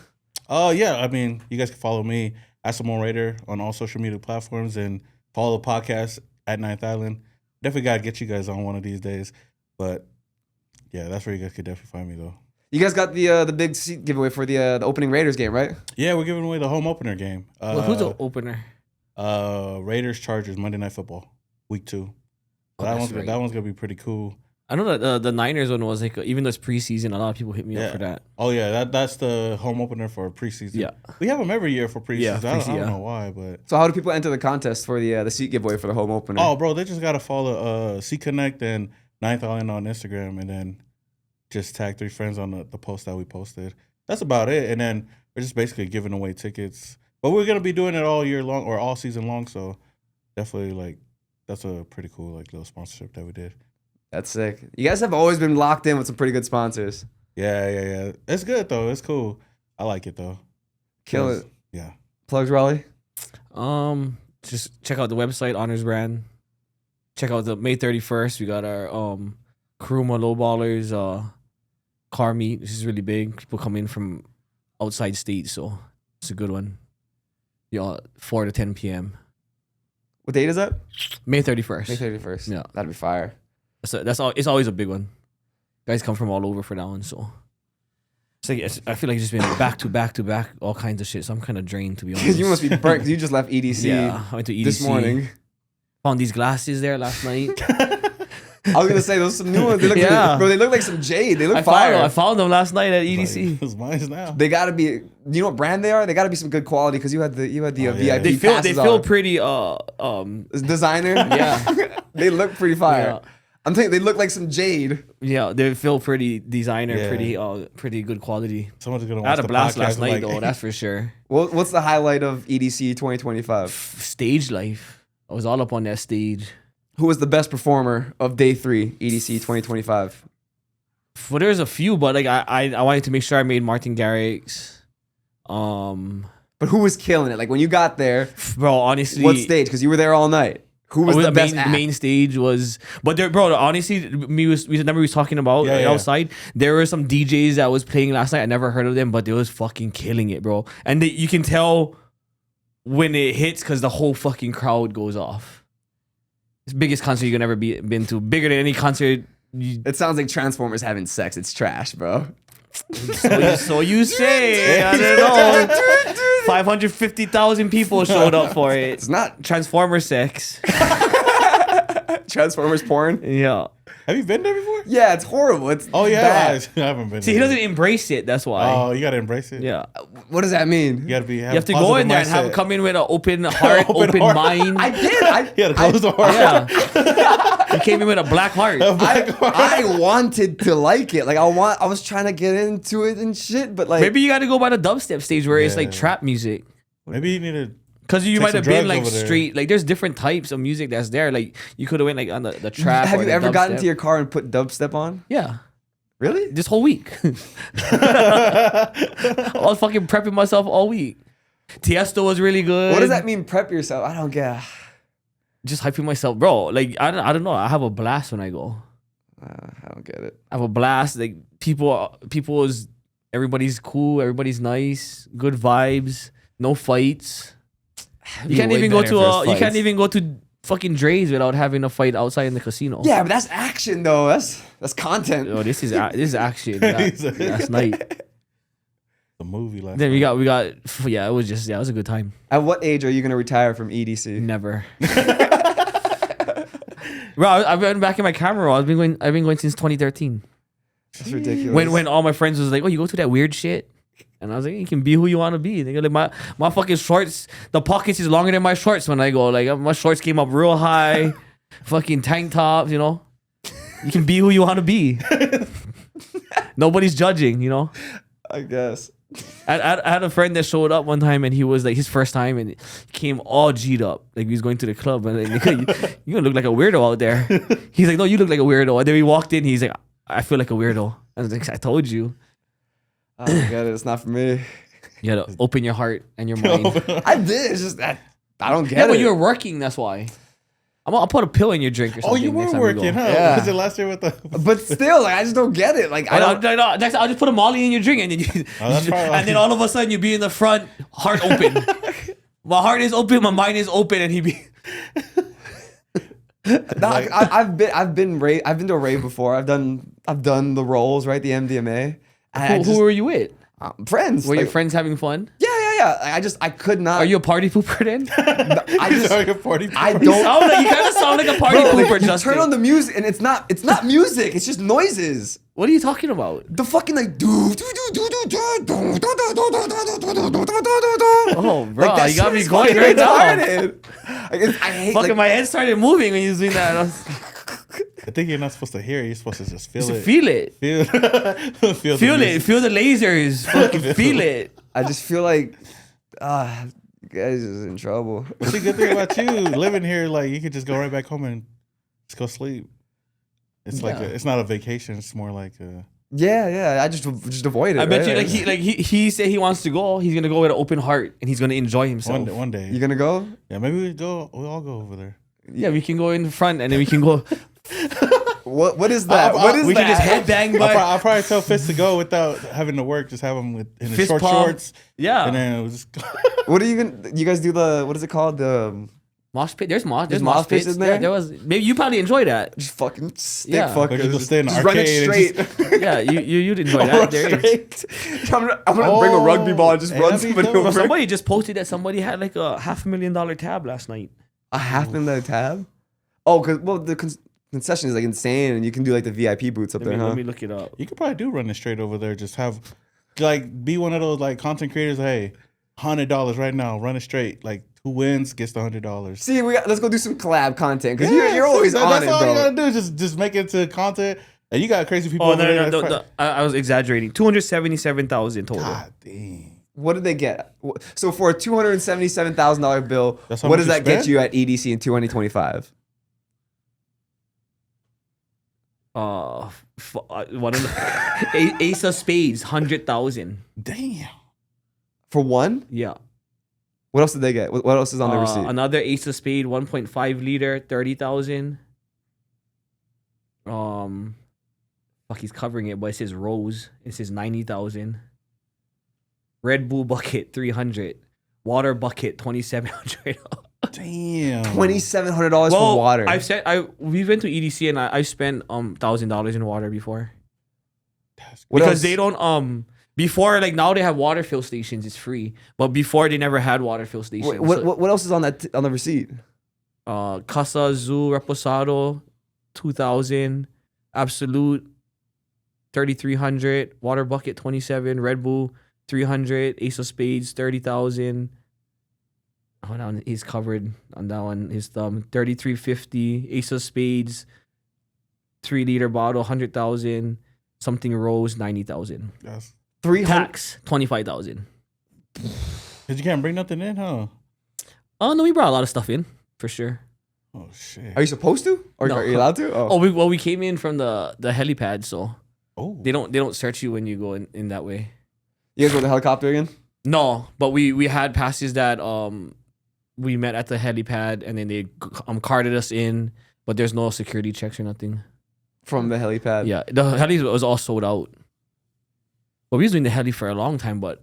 [SPEAKER 1] Yeah. I mean, you guys can follow me at Samoan Raider on all social media platforms and follow the podcast at Ninth Island. Definitely got to get you guys on one of these days. But yeah, that's where you guys could definitely find me though.
[SPEAKER 3] You guys got the big seat giveaway for the opening Raiders game, right?
[SPEAKER 1] Yeah, we're giving away the home opener game.
[SPEAKER 2] Who's the opener?
[SPEAKER 1] Raiders Chargers Monday Night Football, week 2. That one's gonna be pretty cool.
[SPEAKER 2] I know that the Niners one was like, even though it's preseason, a lot of people hit me up for that.
[SPEAKER 1] Oh yeah, that's the home opener for preseason. Yeah, we have them every year for preseason. Yeah, I don't know why, but
[SPEAKER 3] so how do people enter the contest for the seat giveaway for the home opener?
[SPEAKER 1] Oh, bro, they just gotta follow Seat Connect and Ninth Island on Instagram, and then just tag 3 friends on the post that we posted. That's about it, and then we're just basically giving away tickets. But we're gonna be doing it all year long or all season long, so definitely that's a pretty cool little sponsorship that we did.
[SPEAKER 3] That's sick. You guys have always been locked in with some pretty good sponsors.
[SPEAKER 1] Yeah. It's good though. It's cool. I like it though.
[SPEAKER 3] Kill it.
[SPEAKER 1] Yeah.
[SPEAKER 3] Plugs, Raleigh?
[SPEAKER 2] Just check out the website, Honors Brand. Check out the May 31st. We got our Kuruma Lowballers car meet. This is really big. People come in from outside states, so it's a good one. 4 to 10 p.m.
[SPEAKER 3] What date is that?
[SPEAKER 2] May 31st.
[SPEAKER 3] May 31st.
[SPEAKER 2] Yeah.
[SPEAKER 3] That'd be fire.
[SPEAKER 2] It's always a big one. Guys come from all over for that one, so. I feel like it's just been back to back to back, all kinds of shit. So I'm kind of drained, to be honest.
[SPEAKER 3] Because you must be burnt. 'Cause you just left EDC.
[SPEAKER 2] Yeah, I went to EDC
[SPEAKER 3] this morning.
[SPEAKER 2] Found these glasses there last night.
[SPEAKER 3] I was gonna say those some new ones. They look bro, they look like some jade. They look
[SPEAKER 2] I
[SPEAKER 3] fire.
[SPEAKER 2] found them last night at EDC.
[SPEAKER 1] It's mine now.
[SPEAKER 3] They gotta be. You know what brand they are? They gotta be some good quality because you had the VIP.
[SPEAKER 2] They feel
[SPEAKER 3] passes
[SPEAKER 2] pretty
[SPEAKER 3] designer.
[SPEAKER 2] Yeah.
[SPEAKER 3] They look pretty fire.
[SPEAKER 2] Yeah.
[SPEAKER 3] I'm thinking they look like some jade.
[SPEAKER 2] Yeah, they feel pretty designer, pretty good quality.
[SPEAKER 1] Someone's gonna
[SPEAKER 2] I
[SPEAKER 1] watch
[SPEAKER 2] had a
[SPEAKER 1] the
[SPEAKER 2] blast
[SPEAKER 1] podcast
[SPEAKER 2] last night
[SPEAKER 1] like,
[SPEAKER 2] though, that's for sure.
[SPEAKER 3] What's the highlight of EDC 2025?
[SPEAKER 2] Stage life. I was all up on that stage.
[SPEAKER 3] Who was the best performer of day 3 EDC 2025?
[SPEAKER 2] Well, there's a few, but like I wanted to make sure I made Martin Garrix.
[SPEAKER 3] But who was killing it? Like when you got there,
[SPEAKER 2] Bro, honestly,
[SPEAKER 3] what stage? Because you were there all night. Who was the best act?
[SPEAKER 2] main stage was, but there, bro. Honestly, we was talking about outside. There were some DJs that was playing last night. I never heard of them, but they was fucking killing it, bro. And you can tell when it hits because the whole fucking crowd goes off. It's the biggest concert you can ever been to, bigger than any concert.
[SPEAKER 3] It sounds like Transformers having sex. It's trash, bro.
[SPEAKER 2] So you say? I don't know. 550,000 people showed up for it.
[SPEAKER 3] It's not
[SPEAKER 2] Transformer sex.
[SPEAKER 3] Transformers porn.
[SPEAKER 2] Yeah.
[SPEAKER 1] Have you been there before?
[SPEAKER 3] Yeah, it's horrible. It's
[SPEAKER 1] Oh yeah,
[SPEAKER 3] bad.
[SPEAKER 1] I haven't been.
[SPEAKER 2] See, he doesn't embrace it. That's why.
[SPEAKER 1] Oh, you gotta embrace it.
[SPEAKER 2] Yeah.
[SPEAKER 3] What does that mean?
[SPEAKER 1] You gotta be.
[SPEAKER 2] You have to go in there and have come in with an open heart, open
[SPEAKER 1] heart.
[SPEAKER 2] mind.
[SPEAKER 3] I did.
[SPEAKER 1] You gotta close the heart.
[SPEAKER 2] Yeah. He came in with a black heart.
[SPEAKER 3] I wanted to like it. Like I was trying to get into it and shit, but like
[SPEAKER 2] Maybe you got to go by the dubstep stage where it's like trap music.
[SPEAKER 1] Maybe you need to.
[SPEAKER 2] Because you
[SPEAKER 1] Take
[SPEAKER 2] might
[SPEAKER 1] some
[SPEAKER 2] have been
[SPEAKER 1] drugs
[SPEAKER 2] like
[SPEAKER 1] over there.
[SPEAKER 2] straight, like there's different types of music that's there. Like you could have went like on the trap.
[SPEAKER 3] Have
[SPEAKER 2] or
[SPEAKER 3] you
[SPEAKER 2] the
[SPEAKER 3] ever gotten
[SPEAKER 2] dubstep.
[SPEAKER 3] to your car and put dubstep on?
[SPEAKER 2] Yeah.
[SPEAKER 3] Really?
[SPEAKER 2] This whole week. I was fucking prepping myself all week. Tiesto was really good.
[SPEAKER 3] What does that mean? Prep yourself? I don't get.
[SPEAKER 2] Just hyping myself, bro. Like I don't know. I have a blast when I go.
[SPEAKER 3] I don't get it.
[SPEAKER 2] I have a blast. Like everybody's cool. Everybody's nice. Good vibes. No fights. You can't even go to fucking Dre's without having a fight outside in the casino.
[SPEAKER 3] Yeah, but that's action though. That's content.
[SPEAKER 2] Oh, this is action. Last night.
[SPEAKER 1] The movie last.
[SPEAKER 2] Then we got yeah. It was a good time.
[SPEAKER 3] At what age are you gonna retire from EDC?
[SPEAKER 2] Never. Bro, I've been back in my camera roll. I've been going since 2013.
[SPEAKER 3] That's ridiculous.
[SPEAKER 2] When all my friends was like, "Oh, you go to that weird shit," and I was like, "You can be who you want to be." They go like my fucking shorts, the pockets is longer than my shorts when I go. Like my shorts came up real high, fucking tank tops. You know, you can be who you want to be. Nobody's judging. You know.
[SPEAKER 3] I guess.
[SPEAKER 2] I had a friend that showed up one time and he was like his first time and he came all G'd up like he was going to the club and like, you gonna look like a weirdo out there. He's like, no, you look like a weirdo. And then we walked in. He's like, I feel like a weirdo. I was like, I told you.
[SPEAKER 3] I don't get it. It's not for me.
[SPEAKER 2] You gotta open your heart and your mind.
[SPEAKER 3] I did. It's just that I don't
[SPEAKER 2] Yeah,
[SPEAKER 3] get
[SPEAKER 2] but
[SPEAKER 3] it.
[SPEAKER 2] you're working. That's why. I'll put a pill in your drink or
[SPEAKER 1] Oh,
[SPEAKER 2] something.
[SPEAKER 1] you were
[SPEAKER 2] next time we
[SPEAKER 1] working,
[SPEAKER 2] go.
[SPEAKER 1] huh?
[SPEAKER 3] Yeah.
[SPEAKER 1] Was it last year with the?
[SPEAKER 3] But still, like, I just don't get it. Like I don't.
[SPEAKER 2] No, next I'll just put a Molly in your drink and then and then all of a sudden you be in the front, heart open. My heart is open, my mind is open, and he be.
[SPEAKER 3] No, I've been to a rave before. I've done the rolls, right? The MDMA.
[SPEAKER 2] Who were you with?
[SPEAKER 3] Friends.
[SPEAKER 2] Were your
[SPEAKER 3] like,
[SPEAKER 2] friends having fun?
[SPEAKER 3] Yeah. I could not.
[SPEAKER 2] Are you a party pooper then?
[SPEAKER 3] I just.
[SPEAKER 1] Sorry, a party.
[SPEAKER 3] I
[SPEAKER 2] You
[SPEAKER 3] don't.
[SPEAKER 2] kind of sound like a party
[SPEAKER 3] Bro,
[SPEAKER 2] pooper,
[SPEAKER 3] like, you
[SPEAKER 2] Justin.
[SPEAKER 3] turn on the music and it's not music. It's just noises.
[SPEAKER 2] What are you talking about?
[SPEAKER 3] The fucking like
[SPEAKER 2] Oh, bro,
[SPEAKER 3] like, that
[SPEAKER 2] you got
[SPEAKER 3] shit
[SPEAKER 2] me
[SPEAKER 3] is
[SPEAKER 2] going
[SPEAKER 3] fucking
[SPEAKER 2] right now.
[SPEAKER 3] retarded. Like, I hate.
[SPEAKER 2] Fucking
[SPEAKER 3] Like,
[SPEAKER 2] my head started moving when you was doing that. I was,
[SPEAKER 1] I think you're not supposed to hear it. You're supposed to just feel it.
[SPEAKER 2] feel it.
[SPEAKER 1] Feel
[SPEAKER 2] Feel it. Feel the lasers. Fucking feel it.
[SPEAKER 3] I just feel like, you guys is in trouble.
[SPEAKER 1] What's the good thing about you living here? Like you could just go right back home and just go sleep. It's like it's not a vacation. It's more like a.
[SPEAKER 3] Yeah. I just avoid it.
[SPEAKER 2] I bet
[SPEAKER 3] right?
[SPEAKER 2] you he said he wants to go. He's gonna go with an open heart and he's gonna enjoy himself.
[SPEAKER 1] One day.
[SPEAKER 3] You gonna go?
[SPEAKER 1] Yeah, maybe we'll all go over there.
[SPEAKER 2] Yeah, we can go in the front and then we can go.
[SPEAKER 3] What is that? What is
[SPEAKER 2] we
[SPEAKER 3] that?
[SPEAKER 2] can just headbang
[SPEAKER 1] I'll
[SPEAKER 2] by.
[SPEAKER 1] probably tell Fitz to go without having to work. Just have him in his
[SPEAKER 2] Fist
[SPEAKER 1] short
[SPEAKER 2] pump.
[SPEAKER 1] shorts.
[SPEAKER 2] Yeah.
[SPEAKER 1] And then we'll just.
[SPEAKER 3] What are you gonna? You guys do the what is it called? The
[SPEAKER 2] Mosh pit. There's mosh
[SPEAKER 3] pits
[SPEAKER 2] pits.
[SPEAKER 3] in there?
[SPEAKER 2] There was. Maybe you probably enjoy that.
[SPEAKER 3] Just fucking stick
[SPEAKER 2] Yeah.
[SPEAKER 1] Or you
[SPEAKER 3] fuckers.
[SPEAKER 1] go stay in the
[SPEAKER 3] Just run it
[SPEAKER 1] arcade and
[SPEAKER 3] straight.
[SPEAKER 2] Yeah, you'd enjoy that. There is.
[SPEAKER 3] I'm gonna bring a rugby ball and just
[SPEAKER 1] Hey,
[SPEAKER 3] run
[SPEAKER 1] that'd be
[SPEAKER 3] somebody
[SPEAKER 1] dope.
[SPEAKER 2] Bro,
[SPEAKER 3] over.
[SPEAKER 2] somebody just posted that somebody had like a $500,000 tab last night.
[SPEAKER 3] A $500,000 tab? Oh, because the concession is like insane, and you can do like the VIP booths up there, huh?
[SPEAKER 2] Let me look it up.
[SPEAKER 1] You could probably do running straight over there. Just have, like, be one of those like content creators. Hey, $100 right now, run it straight. Like, who wins gets the $100.
[SPEAKER 3] See, let's go do some collab content because you're always on
[SPEAKER 1] that's
[SPEAKER 3] it,
[SPEAKER 1] all
[SPEAKER 3] bro.
[SPEAKER 1] you gotta do. Just make it to content, and you got crazy people.
[SPEAKER 2] Oh
[SPEAKER 1] over there
[SPEAKER 2] no,
[SPEAKER 1] that's
[SPEAKER 2] I was exaggerating. 277,000 total.
[SPEAKER 1] God dang.
[SPEAKER 3] What did they get? So for a $277,000 bill,
[SPEAKER 1] That's how
[SPEAKER 3] what
[SPEAKER 1] much
[SPEAKER 3] does
[SPEAKER 1] you
[SPEAKER 3] that get
[SPEAKER 1] spent?
[SPEAKER 3] you at EDC in 2025?
[SPEAKER 2] One of the Ace of Spades, 100,000.
[SPEAKER 1] Damn.
[SPEAKER 3] For one?
[SPEAKER 2] Yeah.
[SPEAKER 3] What else did they get? What else is on the receipt?
[SPEAKER 2] Another Ace of Spade, 1.5 liter, 30,000. He's covering it, but it says Rose. It says 90,000. Red Bull bucket, 300. Water bucket, 2,700.
[SPEAKER 1] Damn.
[SPEAKER 3] $2,700 for water.
[SPEAKER 2] We went to EDC and I spent $1,000 in water before.
[SPEAKER 3] What
[SPEAKER 2] Because
[SPEAKER 3] else?
[SPEAKER 2] they don't before, like, now they have water fill stations, it's free. But before they never had water fill stations.
[SPEAKER 3] What else is on on the receipt?
[SPEAKER 2] Casa Zoo Reposado, 2,000. Absolute, 3,300. Water bucket, 27. Red Bull, 300. Ace of Spades, 30,000. Oh, no, he's covered on that one. His thumb, 3,350. Ace of Spades, 3 liter bottle, 100,000. Something Rose, 90,000.
[SPEAKER 1] That's,
[SPEAKER 3] 300.
[SPEAKER 2] Tax, 25,000.
[SPEAKER 1] cause you can't bring nothing in, huh?
[SPEAKER 2] Oh no, we brought a lot of stuff in for sure.
[SPEAKER 1] Oh shit.
[SPEAKER 3] Are you supposed to? Or
[SPEAKER 2] No.
[SPEAKER 3] are you allowed to?
[SPEAKER 2] Oh, we came in from the helipad, so
[SPEAKER 1] Oh.
[SPEAKER 2] they don't search you when you go in that way.
[SPEAKER 3] You guys go to the helicopter again?
[SPEAKER 2] No, but we had passes that we met at the helipad and then they carted us in, but there's no security checks or nothing.
[SPEAKER 3] From the helipad?
[SPEAKER 2] Yeah, the heli was all sold out. But we was doing the heli for a long time, but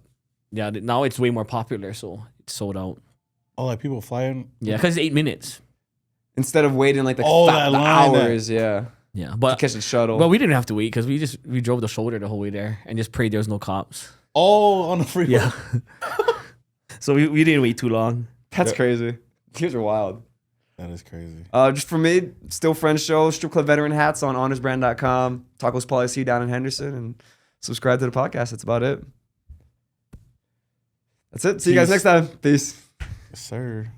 [SPEAKER 2] yeah, now it's way more popular, so it's sold out.
[SPEAKER 1] Oh, like people flying.
[SPEAKER 2] Yeah, because it's 8 minutes.
[SPEAKER 3] Instead of waiting like the
[SPEAKER 1] that line that-
[SPEAKER 3] hours, yeah.
[SPEAKER 2] Yeah,
[SPEAKER 3] To
[SPEAKER 2] but
[SPEAKER 3] catch the shuttle.
[SPEAKER 2] we didn't have to wait because we drove the shoulder the whole way there and just prayed there was no cops.
[SPEAKER 1] Oh, on the freeway.
[SPEAKER 2] Yeah. So we didn't wait too long.
[SPEAKER 3] That's crazy. Kids are wild.
[SPEAKER 1] That is crazy.
[SPEAKER 3] Just for me, Still Friends Show, Strip Club Veteran Hats on honorsbrand.com, Tacos Policy down in Henderson, and subscribe to the podcast. That's about it. That's it. See you guys
[SPEAKER 1] Peace.
[SPEAKER 3] next time. Peace.
[SPEAKER 1] Yes, sir.